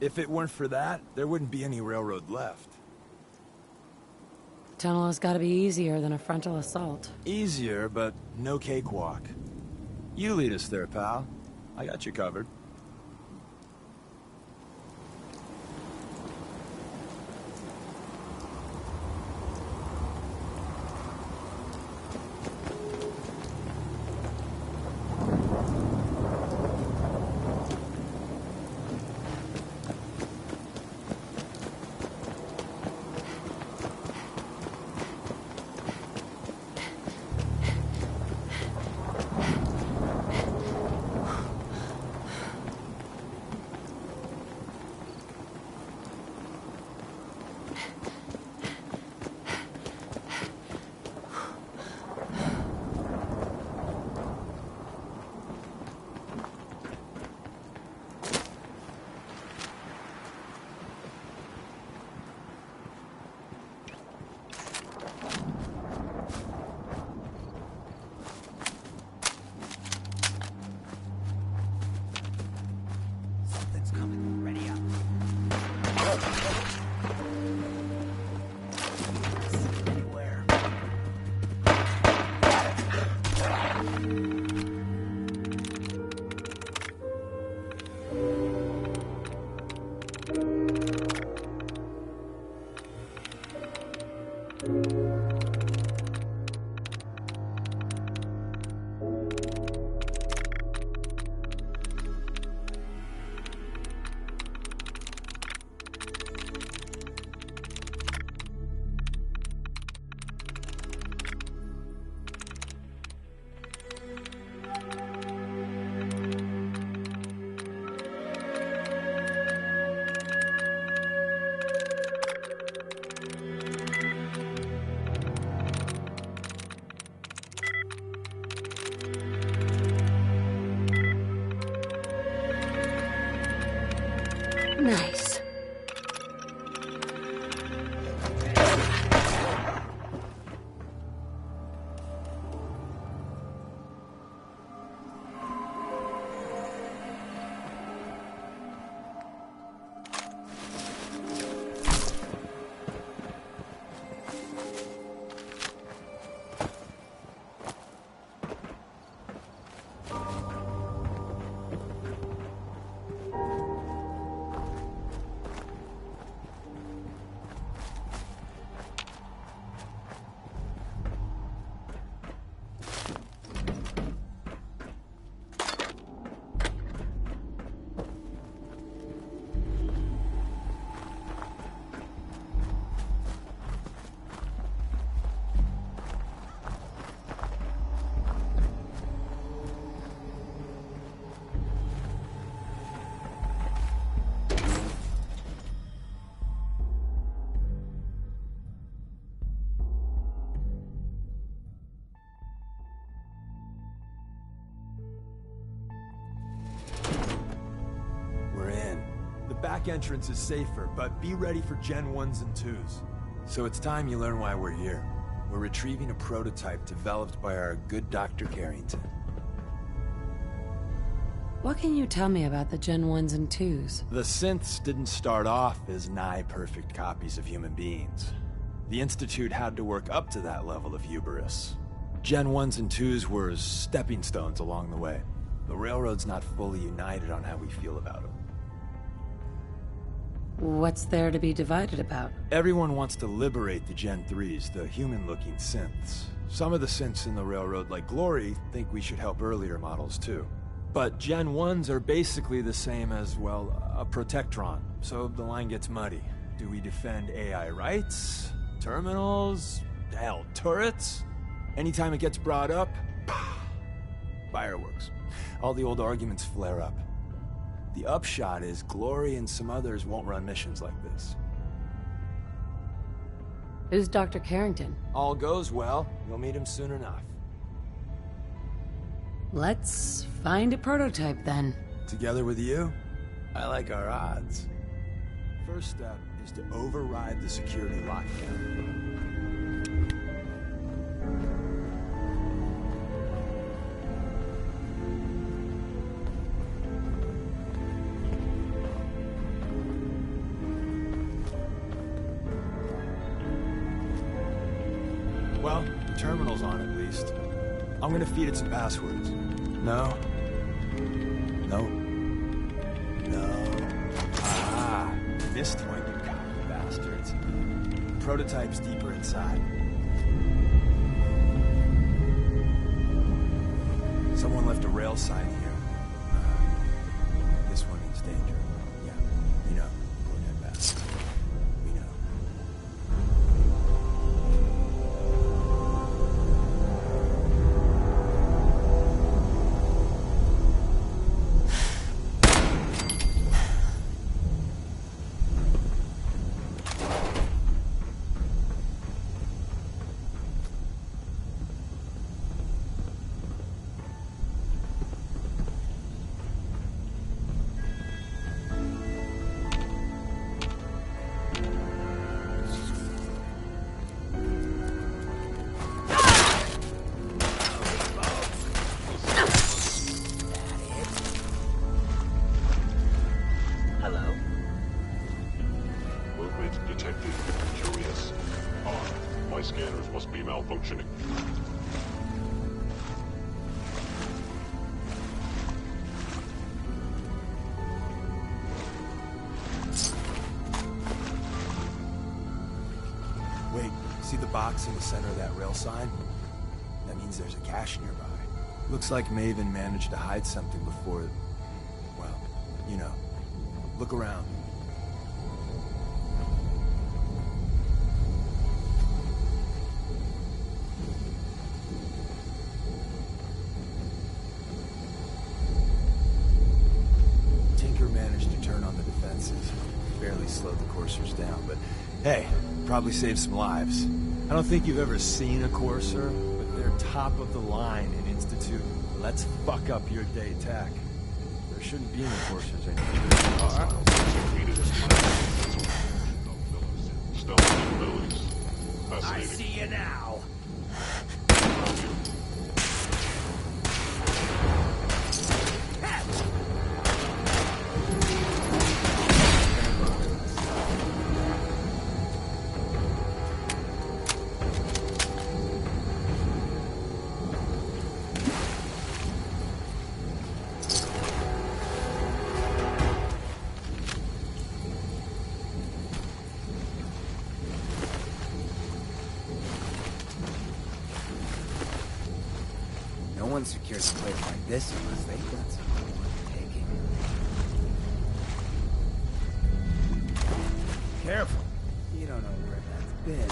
If it weren't for that, there wouldn't be any railroad left. Tunnel has got to be easier than a frontal assault. Easier, but no cakewalk. You lead us there, pal. I got you covered. back entrance is safer, but be ready for Gen 1s and 2s. So it's time you learn why we're here. We're retrieving a prototype developed by our good Dr. Carrington. What can you tell me about the Gen 1s and 2s? The synths didn't start off as nigh-perfect copies of human beings. The Institute had to work up to that level of hubris. Gen 1s and 2s were stepping stones along the way. The Railroad's not fully united on how we feel about them. What's there to be divided about? Everyone wants to liberate the Gen 3s, the human-looking synths. Some of the synths in the Railroad, like Glory, think we should help earlier models too. But Gen 1s are basically the same as, well, a Protectron, so the line gets muddy. Do we defend AI rights? Terminals? Hell, turrets? Anytime it gets brought up, fireworks. All the old arguments flare up. The upshot is Glory and some others won't run missions like this. Who's Dr. Carrington? All goes well, you'll meet him soon enough. Let's find a prototype then. Together with you? I like our odds. First step is to override the security lockdown. Well, the terminal's on at least. I'm gonna feed it some passwords. No. No. No. Ah, missed one, you cocky bastards. Prototype's deeper inside. Someone left a rail sign here. This one means danger. Yeah, we know. Go ahead, bastard. We know. Malfunctioning. Wait, see the box in the center of that rail sign? That means there's a cache nearby. Looks like Maven managed to hide something before... well, you know. Look around. Barely slowed the coursers down, but hey, probably saved some lives. I don't think you've ever seen a courser, but they're top of the line in Institute. Let's fuck up your day tech. There shouldn't be any coursers anymore. I see you now. No one secures a place like this unless they've got something worth taking. Careful. You don't know where that's been.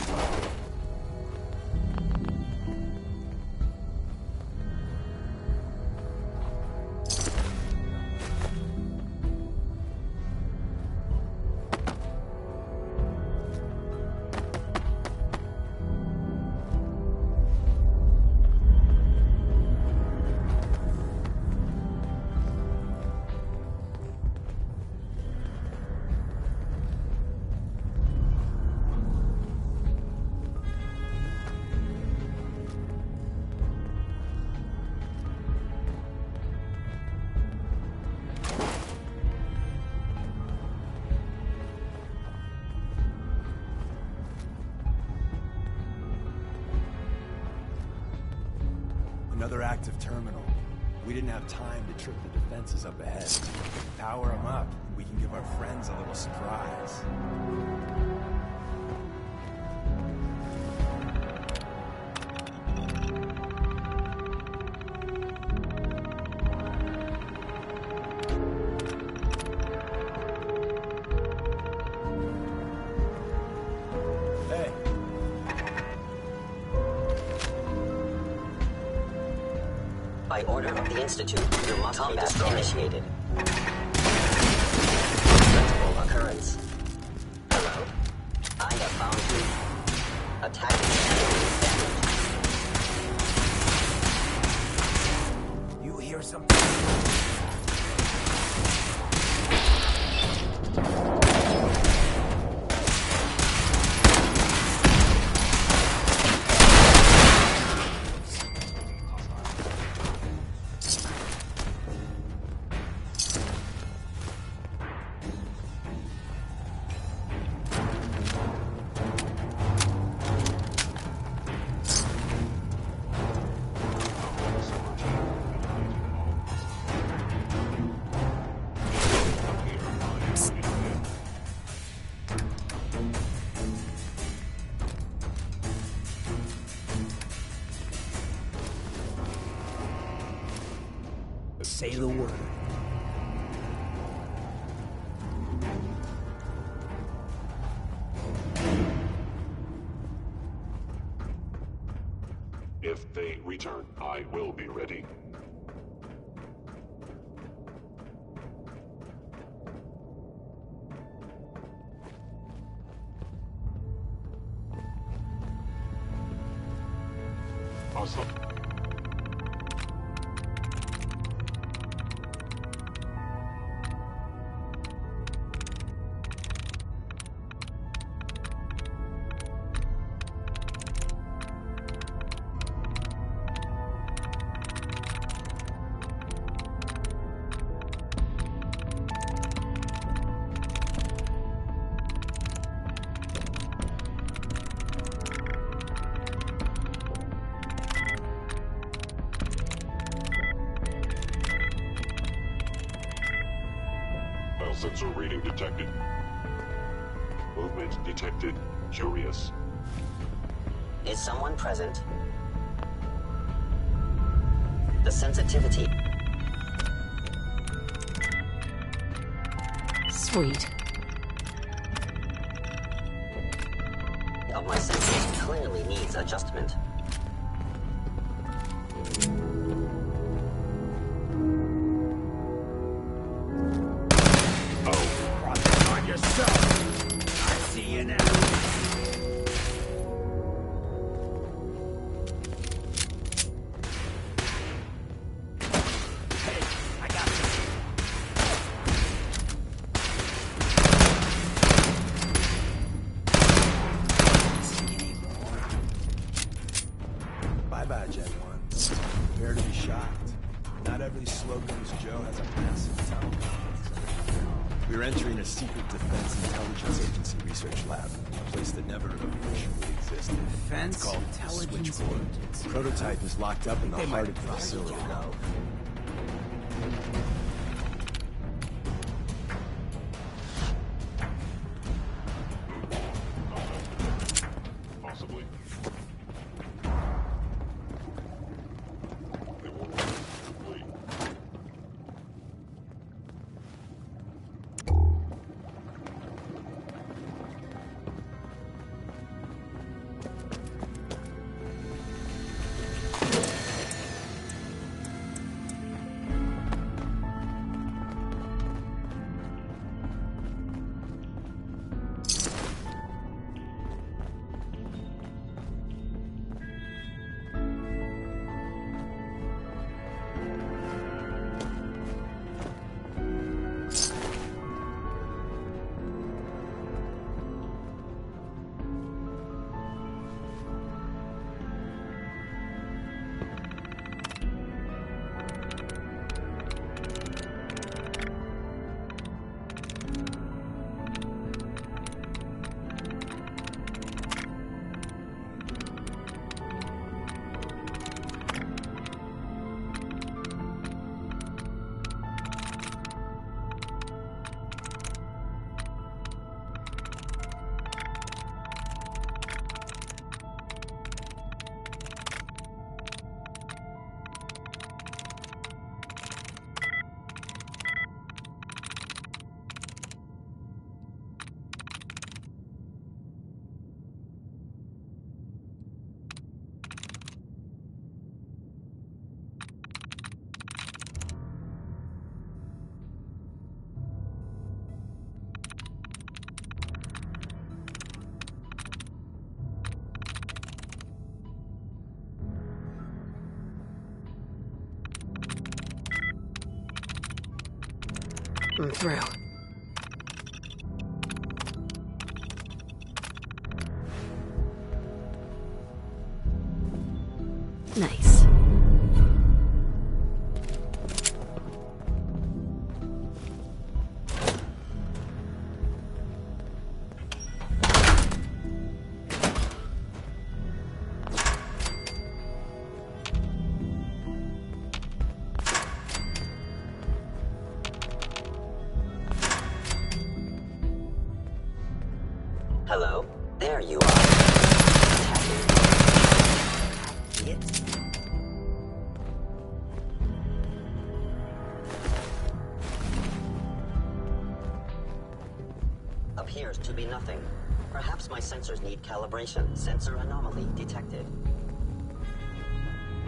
Another active terminal. We didn't have time to trip the defenses up ahead. Power them up, we can give our friends a little surprise. By order of the Institute, you must combat initiated. Dreadful occurrence. Hello? I have found you. Attacking enemy damage. You hear something? Say the word. If they return, I will be ready. Awesome. Sensor reading detected. Movement detected. Curious. Is someone present? The sensitivity. Sweet. Of my senses clearly needs adjustment. Bye-bye, Gen 1. Prepare to be shocked. Not every Slocum's Joe has a massive tunnel. We're entering a secret Defense Intelligence Agency research lab, a place that never officially existed. Defense It's called Intelligence Switchboard. Agency. Prototype is locked up in the heart of the facility now. Possibly. They won't complete. I'm through. Nice. Hello? There you are. Appears to be nothing. Perhaps my sensors need calibration. Sensor anomaly detected.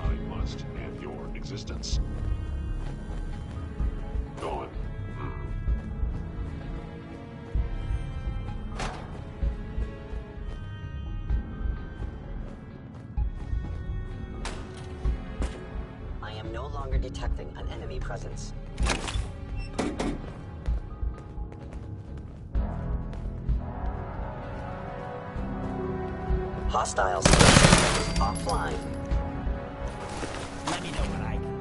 I must end your existence. Gone. I am no longer detecting an enemy presence. Hostiles offline. Let me know when I can.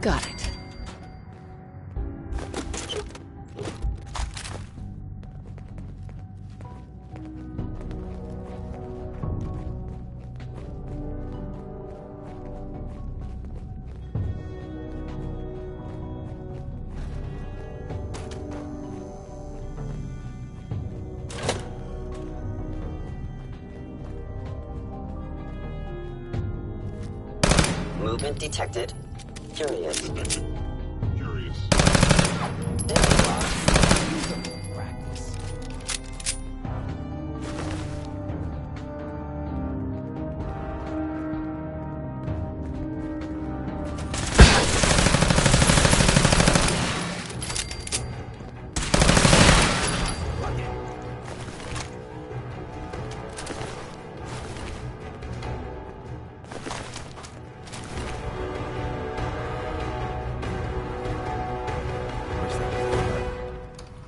Got it. Movement detected. Curious. Curious. There you are. Practice.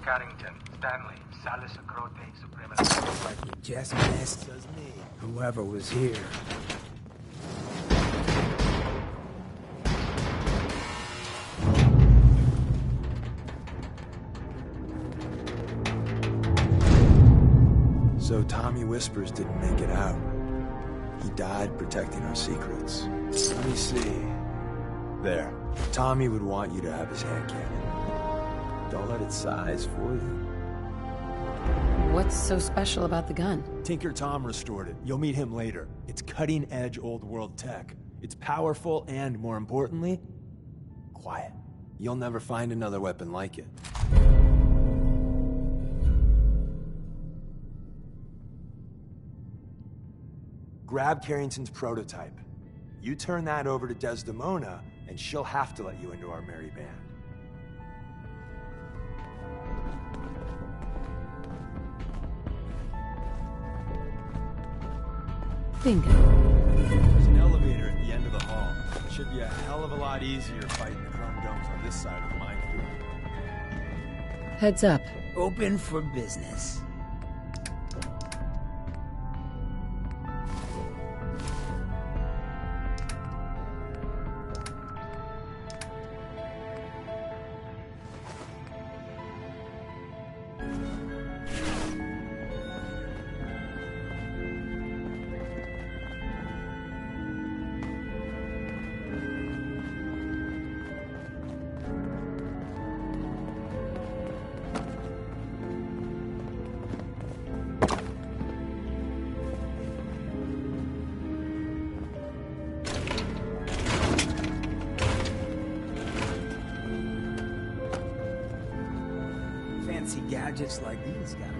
Carrington, Stanley, Salis Acrote, Suprema. Like you just missed whoever was here. So Tommy Whispers didn't make it out. He died protecting our secrets. Let me see. There. Tommy would want you to have his hand cannon. Don't let it size for you. What's so special about the gun? Tinker Tom restored it. You'll meet him later. It's cutting-edge old-world tech. It's powerful and, more importantly, quiet. You'll never find another weapon like it. Grab Carrington's prototype. You turn that over to Desdemona, and she'll have to let you into our merry band. Bingo. There's an elevator at the end of the hall. It should be a hell of a lot easier fighting the chrome domes on this side of the minefield. Heads up. Open for business. Fancy gadgets like these guys.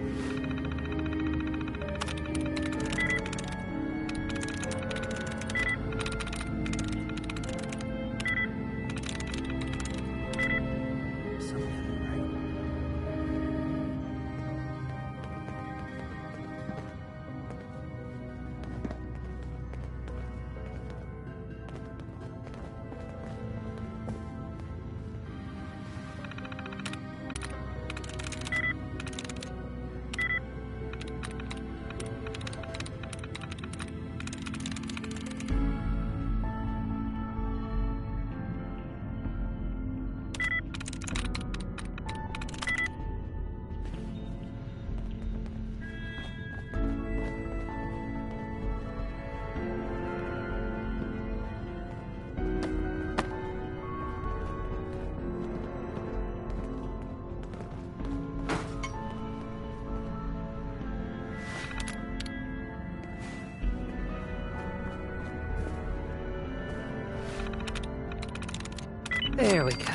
There we go.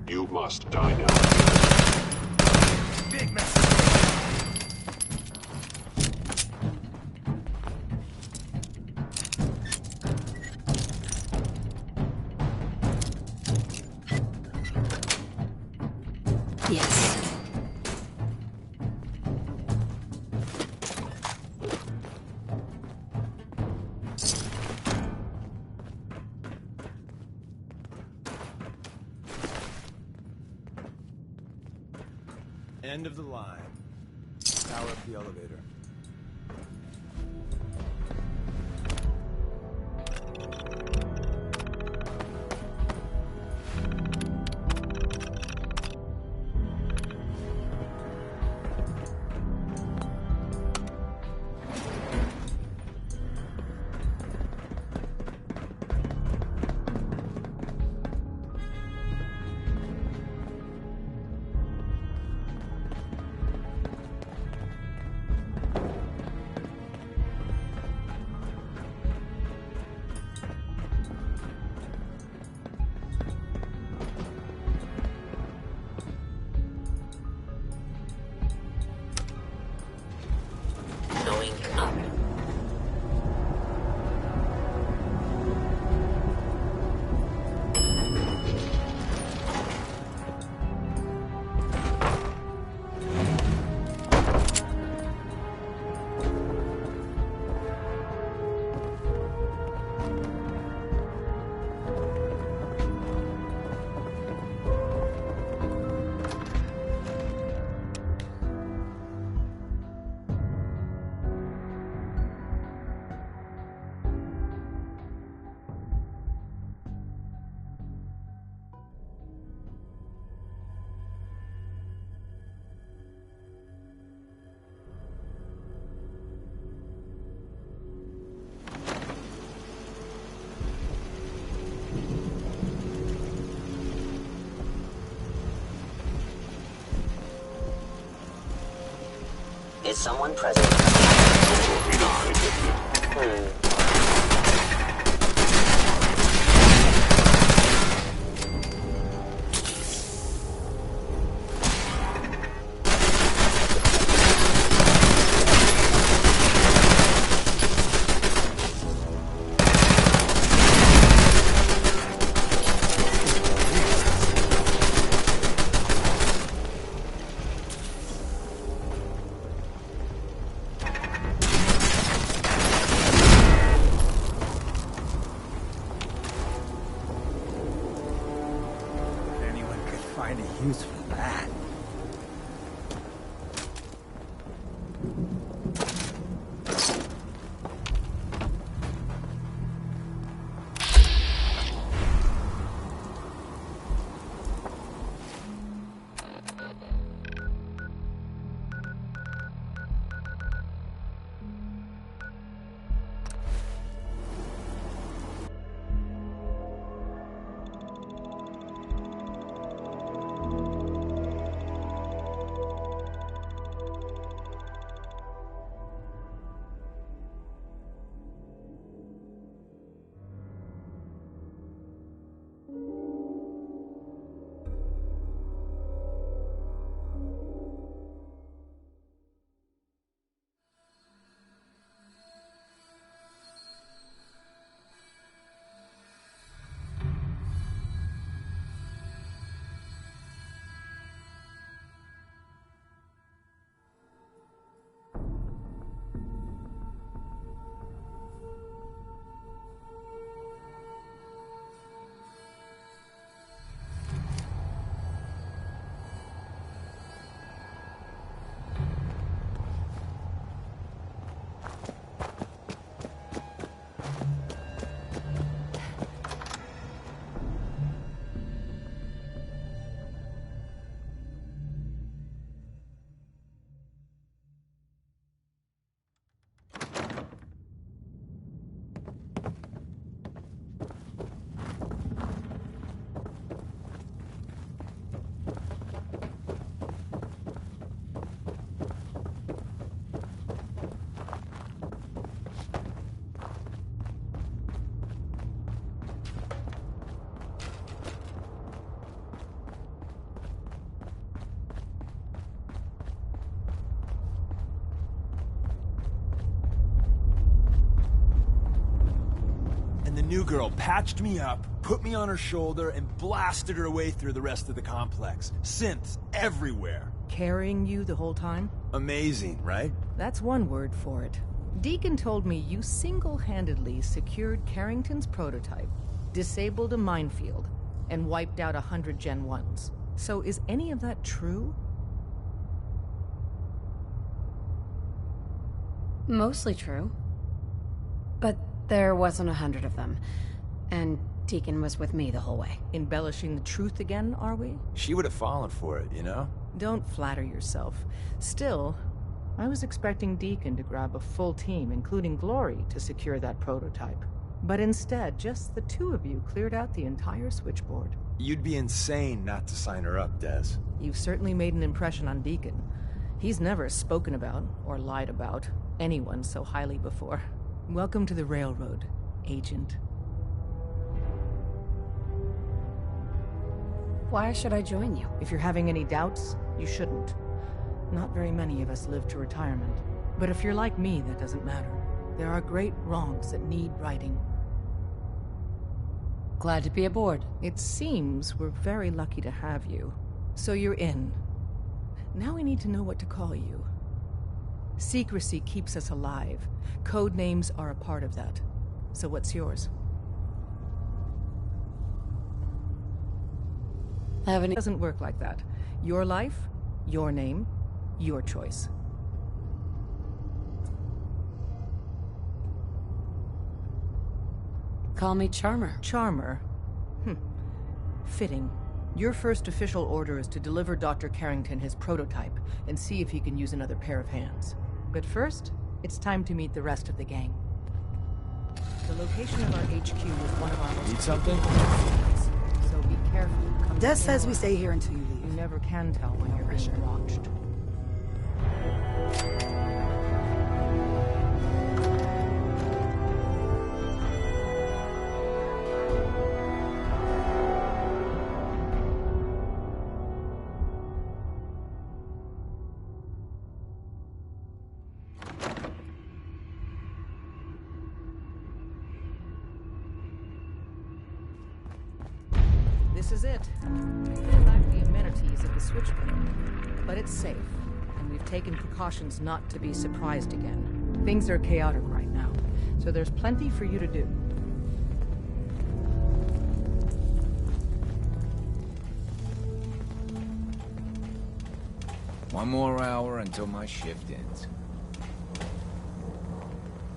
You must die now. Big mess. Yes. End of the line. Power up the elevator. Going up. Is someone present? Find a use for that. new girl patched me up, put me on her shoulder, and blasted her way through the rest of the complex. Synths everywhere. Carrying you the whole time? Amazing, right? That's one word for it. Deacon told me you single-handedly secured Carrington's prototype, disabled a minefield, and wiped out 100 Gen 1s. So is any of that true? Mostly true. But there wasn't 100 of them. And Deacon was with me the whole way. Embellishing the truth again, are we? She would have fallen for it, you know? Don't flatter yourself. Still, I was expecting Deacon to grab a full team, including Glory, to secure that prototype. But instead, just the two of you cleared out the entire switchboard. You'd be insane not to sign her up, Des. You've certainly made an impression on Deacon. He's never spoken about, or lied about, anyone so highly before. Welcome to the Railroad, Agent. Why should I join you? If you're having any doubts, you shouldn't. Not very many of us live to retirement. But if you're like me, that doesn't matter. There are great wrongs that need righting. Glad to be aboard. It seems we're very lucky to have you. So you're in. Now we need to know what to call you. Secrecy keeps us alive. Code names are a part of that. So what's yours? It doesn't work like that. Your life, your name, your choice. Call me Charmer. Charmer? Fitting. Your first official order is to deliver Dr. Carrington his prototype and see if he can use another pair of hands. But first, it's time to meet the rest of the gang. The location of our HQ is one of our most... Need something? So be careful. Des says we stay here until you leave. You never can tell when you're being watched. This is it. They lack the amenities of the switchboard, but it's safe, and we've taken precautions not to be surprised again. Things are chaotic right now, so there's plenty for you to do. One more hour until my shift ends.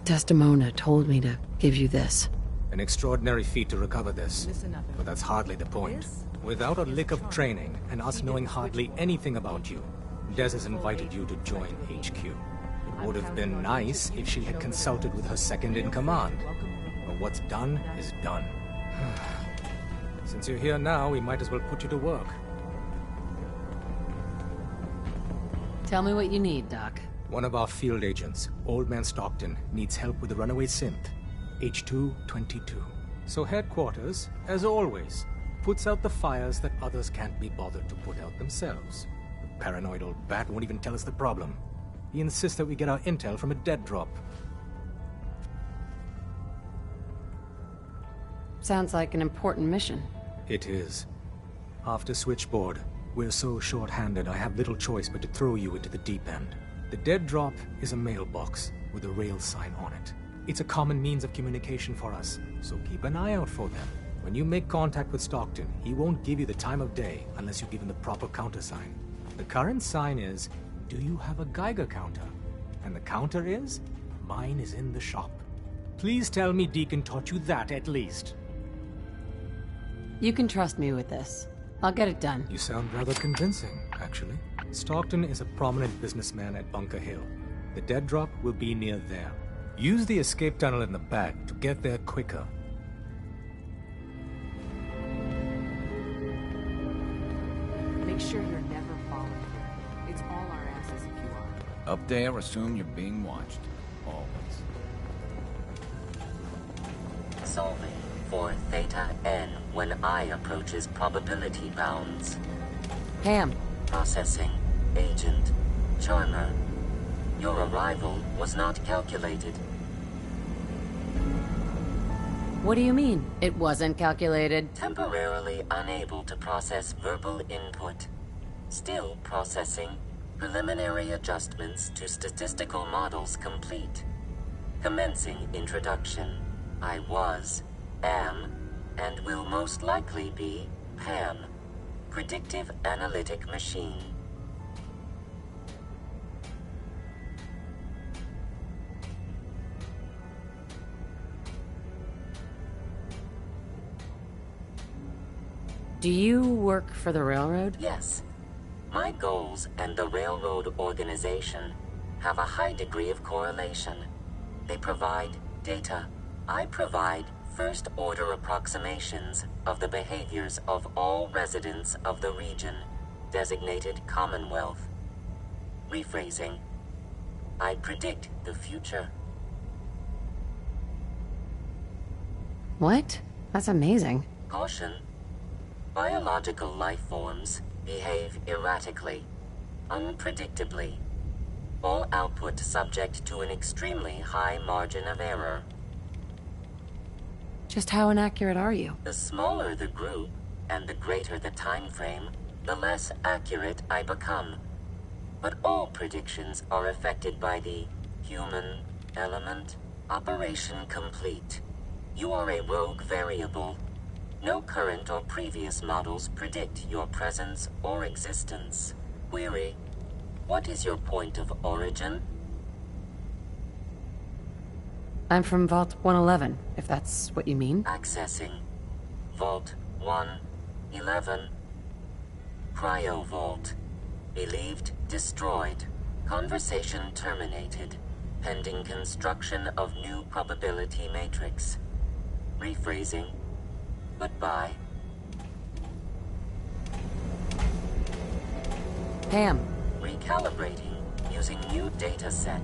Desdemona told me to give you this. An extraordinary feat to recover this. Listen up, But that's hardly the point. Without a lick of training, and us knowing hardly anything about you, Des has invited you to join HQ. It would have been nice if she had consulted with her second-in-command. But what's done is done. Since you're here now, we might as well put you to work. Tell me what you need, Doc. One of our field agents, Old Man Stockton, needs help with a runaway synth. H222. So headquarters, as always, puts out the fires that others can't be bothered to put out themselves. The paranoid old bat won't even tell us the problem. He insists that we get our intel from a dead drop. Sounds like an important mission. It is. After Switchboard, we're so short-handed I have little choice but to throw you into the deep end. The dead drop is a mailbox with a rail sign on it. It's a common means of communication for us, so keep an eye out for them. When you make contact with Stockton, he won't give you the time of day unless you give him the proper countersign. The current sign is, do you have a Geiger counter? And the counter is, mine is in the shop. Please tell me Deacon taught you that at least. You can trust me with this. I'll get it done. You sound rather convincing, actually. Stockton is a prominent businessman at Bunker Hill. The dead drop will be near there. Use the escape tunnel in the back to get there quicker. Make sure you're never followed here. It's all our asses if you are. Up there, assume you're being watched. Always. Solving for Theta N when I approaches probability bounds. Ham. Processing. Agent. Charmer. Your arrival was not calculated. What do you mean, it wasn't calculated? Temporarily unable to process verbal input. Still processing. Preliminary adjustments to statistical models complete. Commencing introduction. I was, am, and will most likely be Pam. Predictive analytic machine. Do you work for the railroad? Yes. My goals and the railroad organization have a high degree of correlation. They provide data. I provide first-order approximations of the behaviors of all residents of the region, designated Commonwealth. Rephrasing. I predict the future. What? That's amazing. Caution. Biological life forms behave erratically, unpredictably. All output subject to an extremely high margin of error. Just how inaccurate are you? The smaller the group, and the greater the time frame, the less accurate I become. But all predictions are affected by the human element. Operation complete. You are a rogue variable. No current or previous models predict your presence or existence. Query: what is your point of origin? I'm from Vault 111, if that's what you mean. Accessing. Vault 111. Cryo Vault. Believed destroyed. Conversation terminated. Pending construction of new probability matrix. Rephrasing. Goodbye. Pam. Recalibrating using new data set.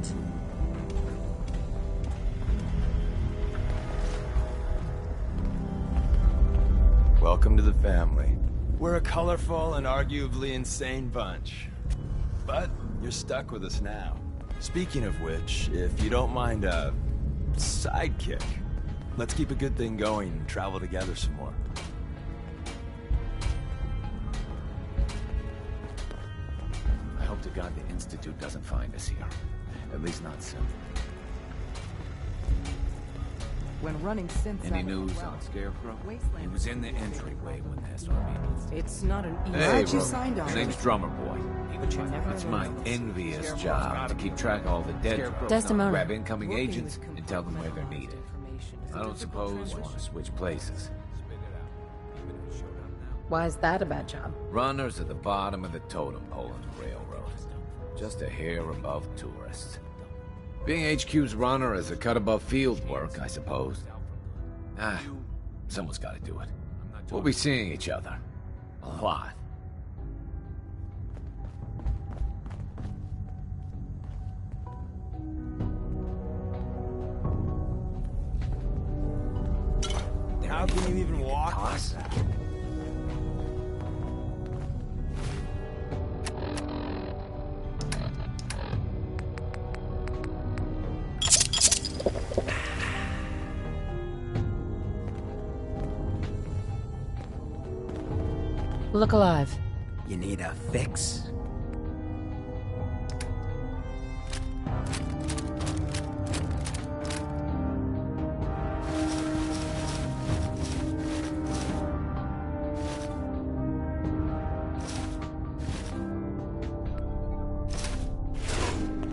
Welcome to the family. We're a colorful and arguably insane bunch. But you're stuck with us now. Speaking of which, if you don't mind a sidekick, let's keep a good thing going and travel together some more. I hope to God the Institute doesn't find us here. At least not soon. When running synths Any out of the news well, on Scarecrow? Wasteland He was in the entryway when the SRB. It's not an easy... Hey, you Roman. signed on? His name's Drummer Boy. But you never It's my envious job to keep track of all the dead drugs, Desdemona. grab incoming agents, and tell them where they're needed. I don't suppose you want to switch places. Why is that a bad job? Runners at the bottom of the totem pole in the railroad. Just a hair above tourists. Being HQ's runner is a cut above field work, I suppose. Someone's got to do it. We'll be seeing each other. A lot. How can you even walk like that? Look alive. You need a fix?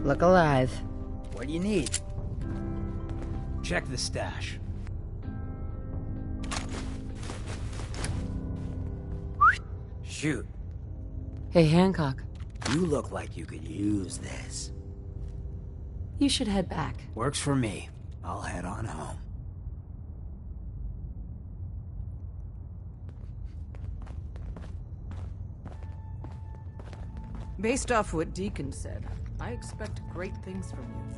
Look alive. What do you need? Check the stash. Shoot. Hey, Hancock. You look like you could use this. You should head back. Works for me. I'll head on home. Based off what Deacon said, I expect great things from you.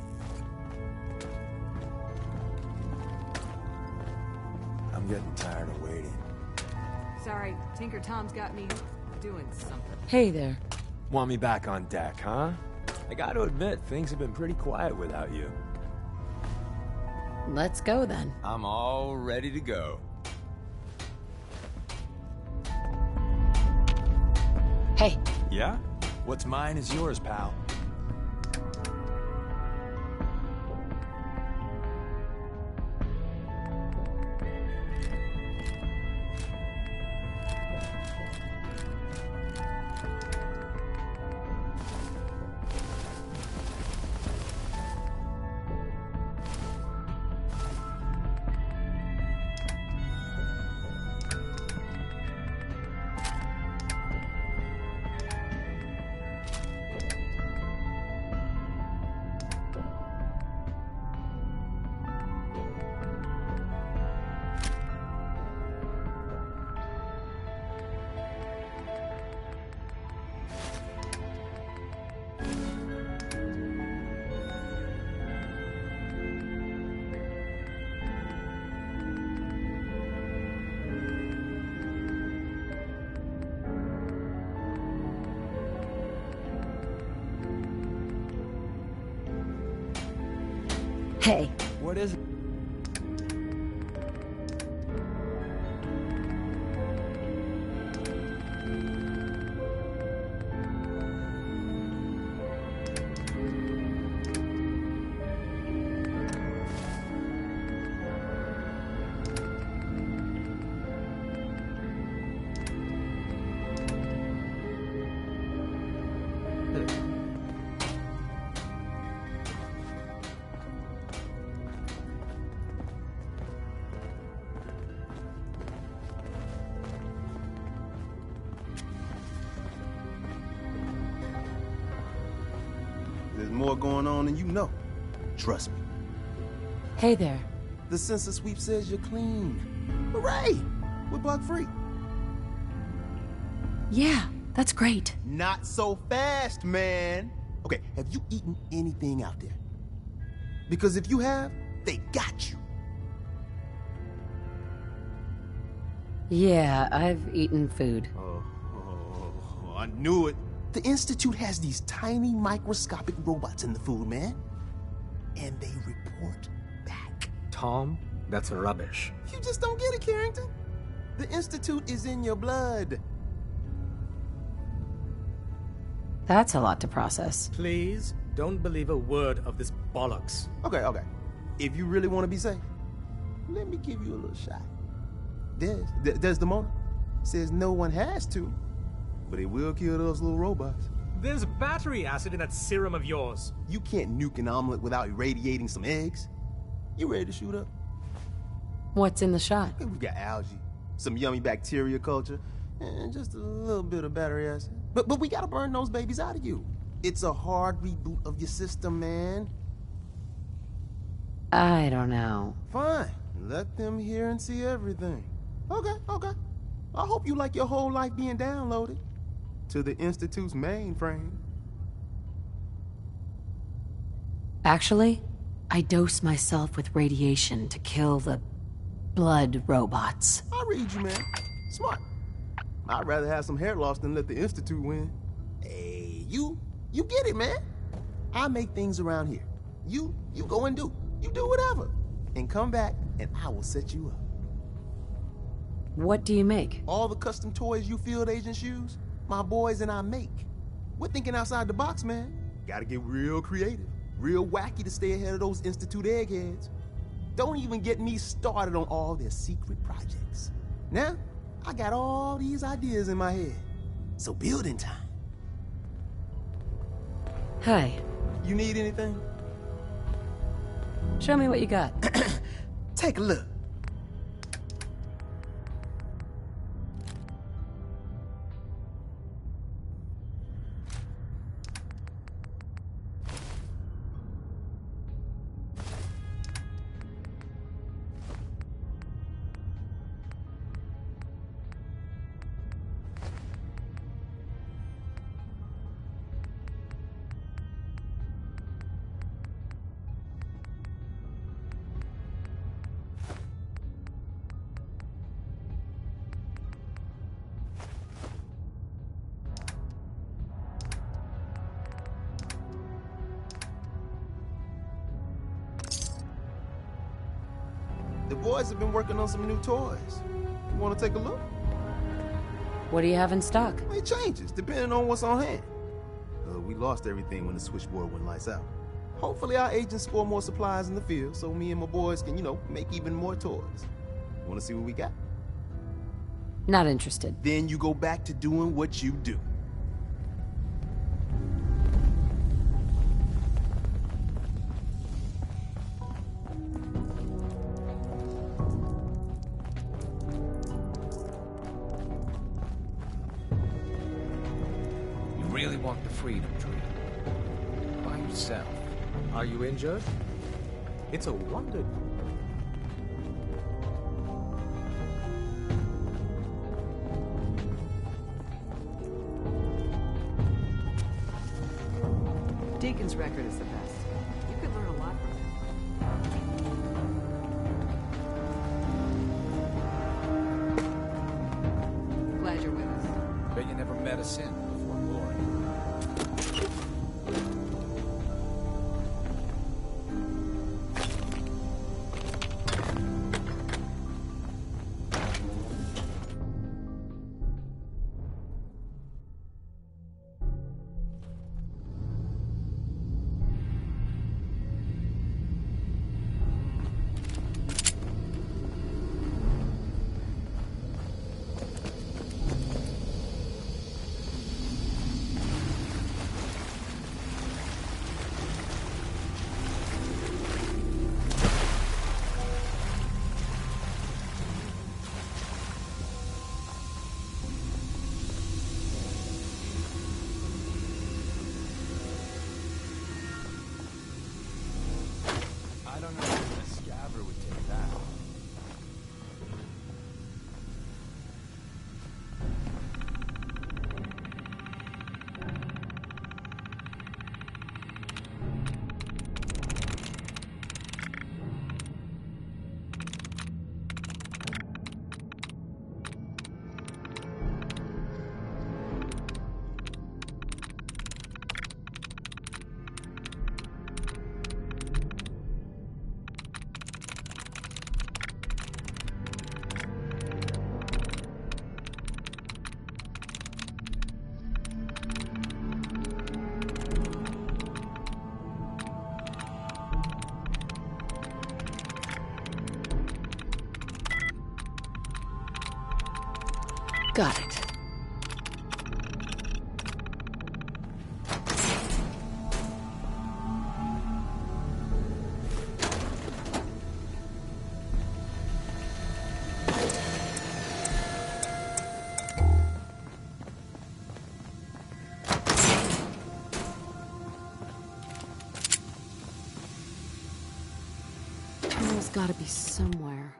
I'm getting tired of waiting. Sorry, Tinker Tom's got me doing something. Hey there. Want me back on deck, huh? I gotta admit, things have been pretty quiet without you. Let's go then. I'm all ready to go. Hey. Yeah? What's mine is yours, pal. Hey. What is it? There's more going on than you know. Trust me. Hey there. The sensor sweep says you're clean. Hooray! We're bug free. Yeah, that's great. Not so fast, man. Okay, have you eaten anything out there? Because if you have, they got you. Yeah, I've eaten food. I knew it. The Institute has these tiny microscopic robots in the food, man. And they report back. Tom, that's rubbish. You just don't get it, Carrington. The Institute is in your blood. That's a lot to process. Please, don't believe a word of this bollocks. Okay. If you really want to be safe, let me give you a little shot. Desdemona says no one has to, but it will kill those little robots. There's battery acid in that serum of yours. You can't nuke an omelet without irradiating some eggs. You ready to shoot up? What's in the shot? We've got algae, some yummy bacteria culture, and just a little bit of battery acid. But we gotta burn those babies out of you. It's a hard reboot of your system, man. I don't know. Fine. Let them hear and see everything. Okay. I hope you like your whole life being downloaded to the Institute's mainframe. Actually, I dose myself with radiation to kill the blood robots. I read you, man. Smart. I'd rather have some hair loss than let the Institute win. Hey, you get it, man. I make things around here. You go and do. You do whatever. And come back, and I will set you up. What do you make? All the custom toys you field agents use, my boys and I make. We're thinking outside the box, man. Gotta get real creative, real wacky to stay ahead of those Institute eggheads. Don't even get me started on all their secret projects. Now, I got all these ideas in my head. So building time. Hi. You need anything? Show me what you got. Take a look. boys have been working on some new toys. You want to take a look? What do you have in stock? It changes, depending on what's on hand. We lost everything when the switchboard went lights out. Hopefully our agents store more supplies in the field so me and my boys can, make even more toys. Want to see what we got? Not interested. Then you go back to doing what you do. You really want the freedom tree? By yourself. Are you injured? It's a wonder. Deacon's record is the best. You could learn a lot from him. Glad you're with us. Bet you never met a sin before glory. Got it. Tunnel's gotta be somewhere.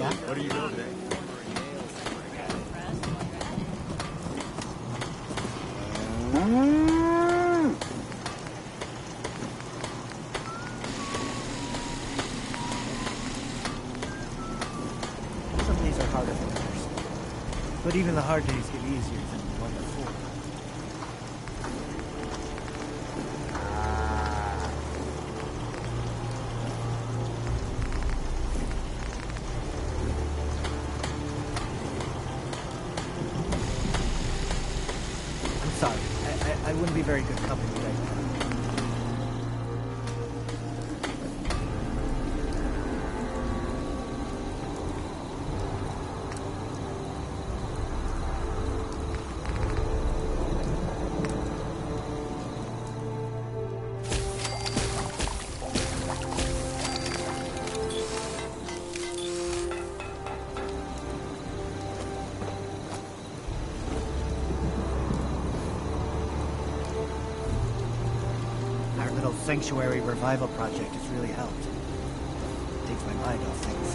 Yeah? What are you building? Some days are harder than others. But even the hard days get easier than the one before. I'm sorry. I wouldn't be very good company right now. Our little sanctuary revival project has really helped. Takes my mind off things.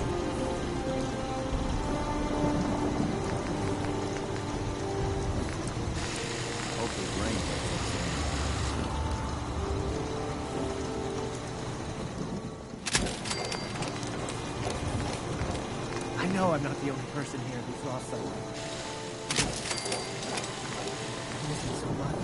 Hopefully rain I know I'm not the only person here who's lost someone. I'm missing so much.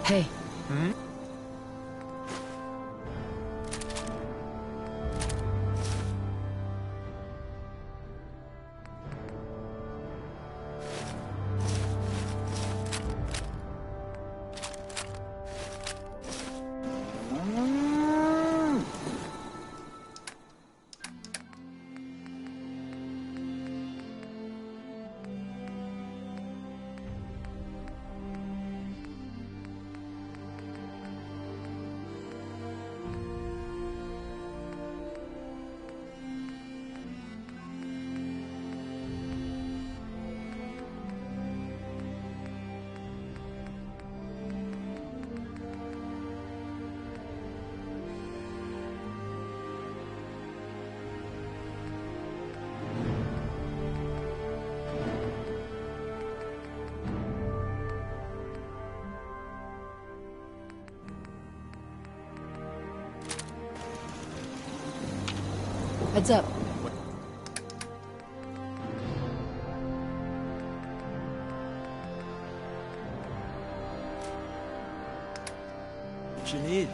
Hey. Hmm? Heads up. What you need?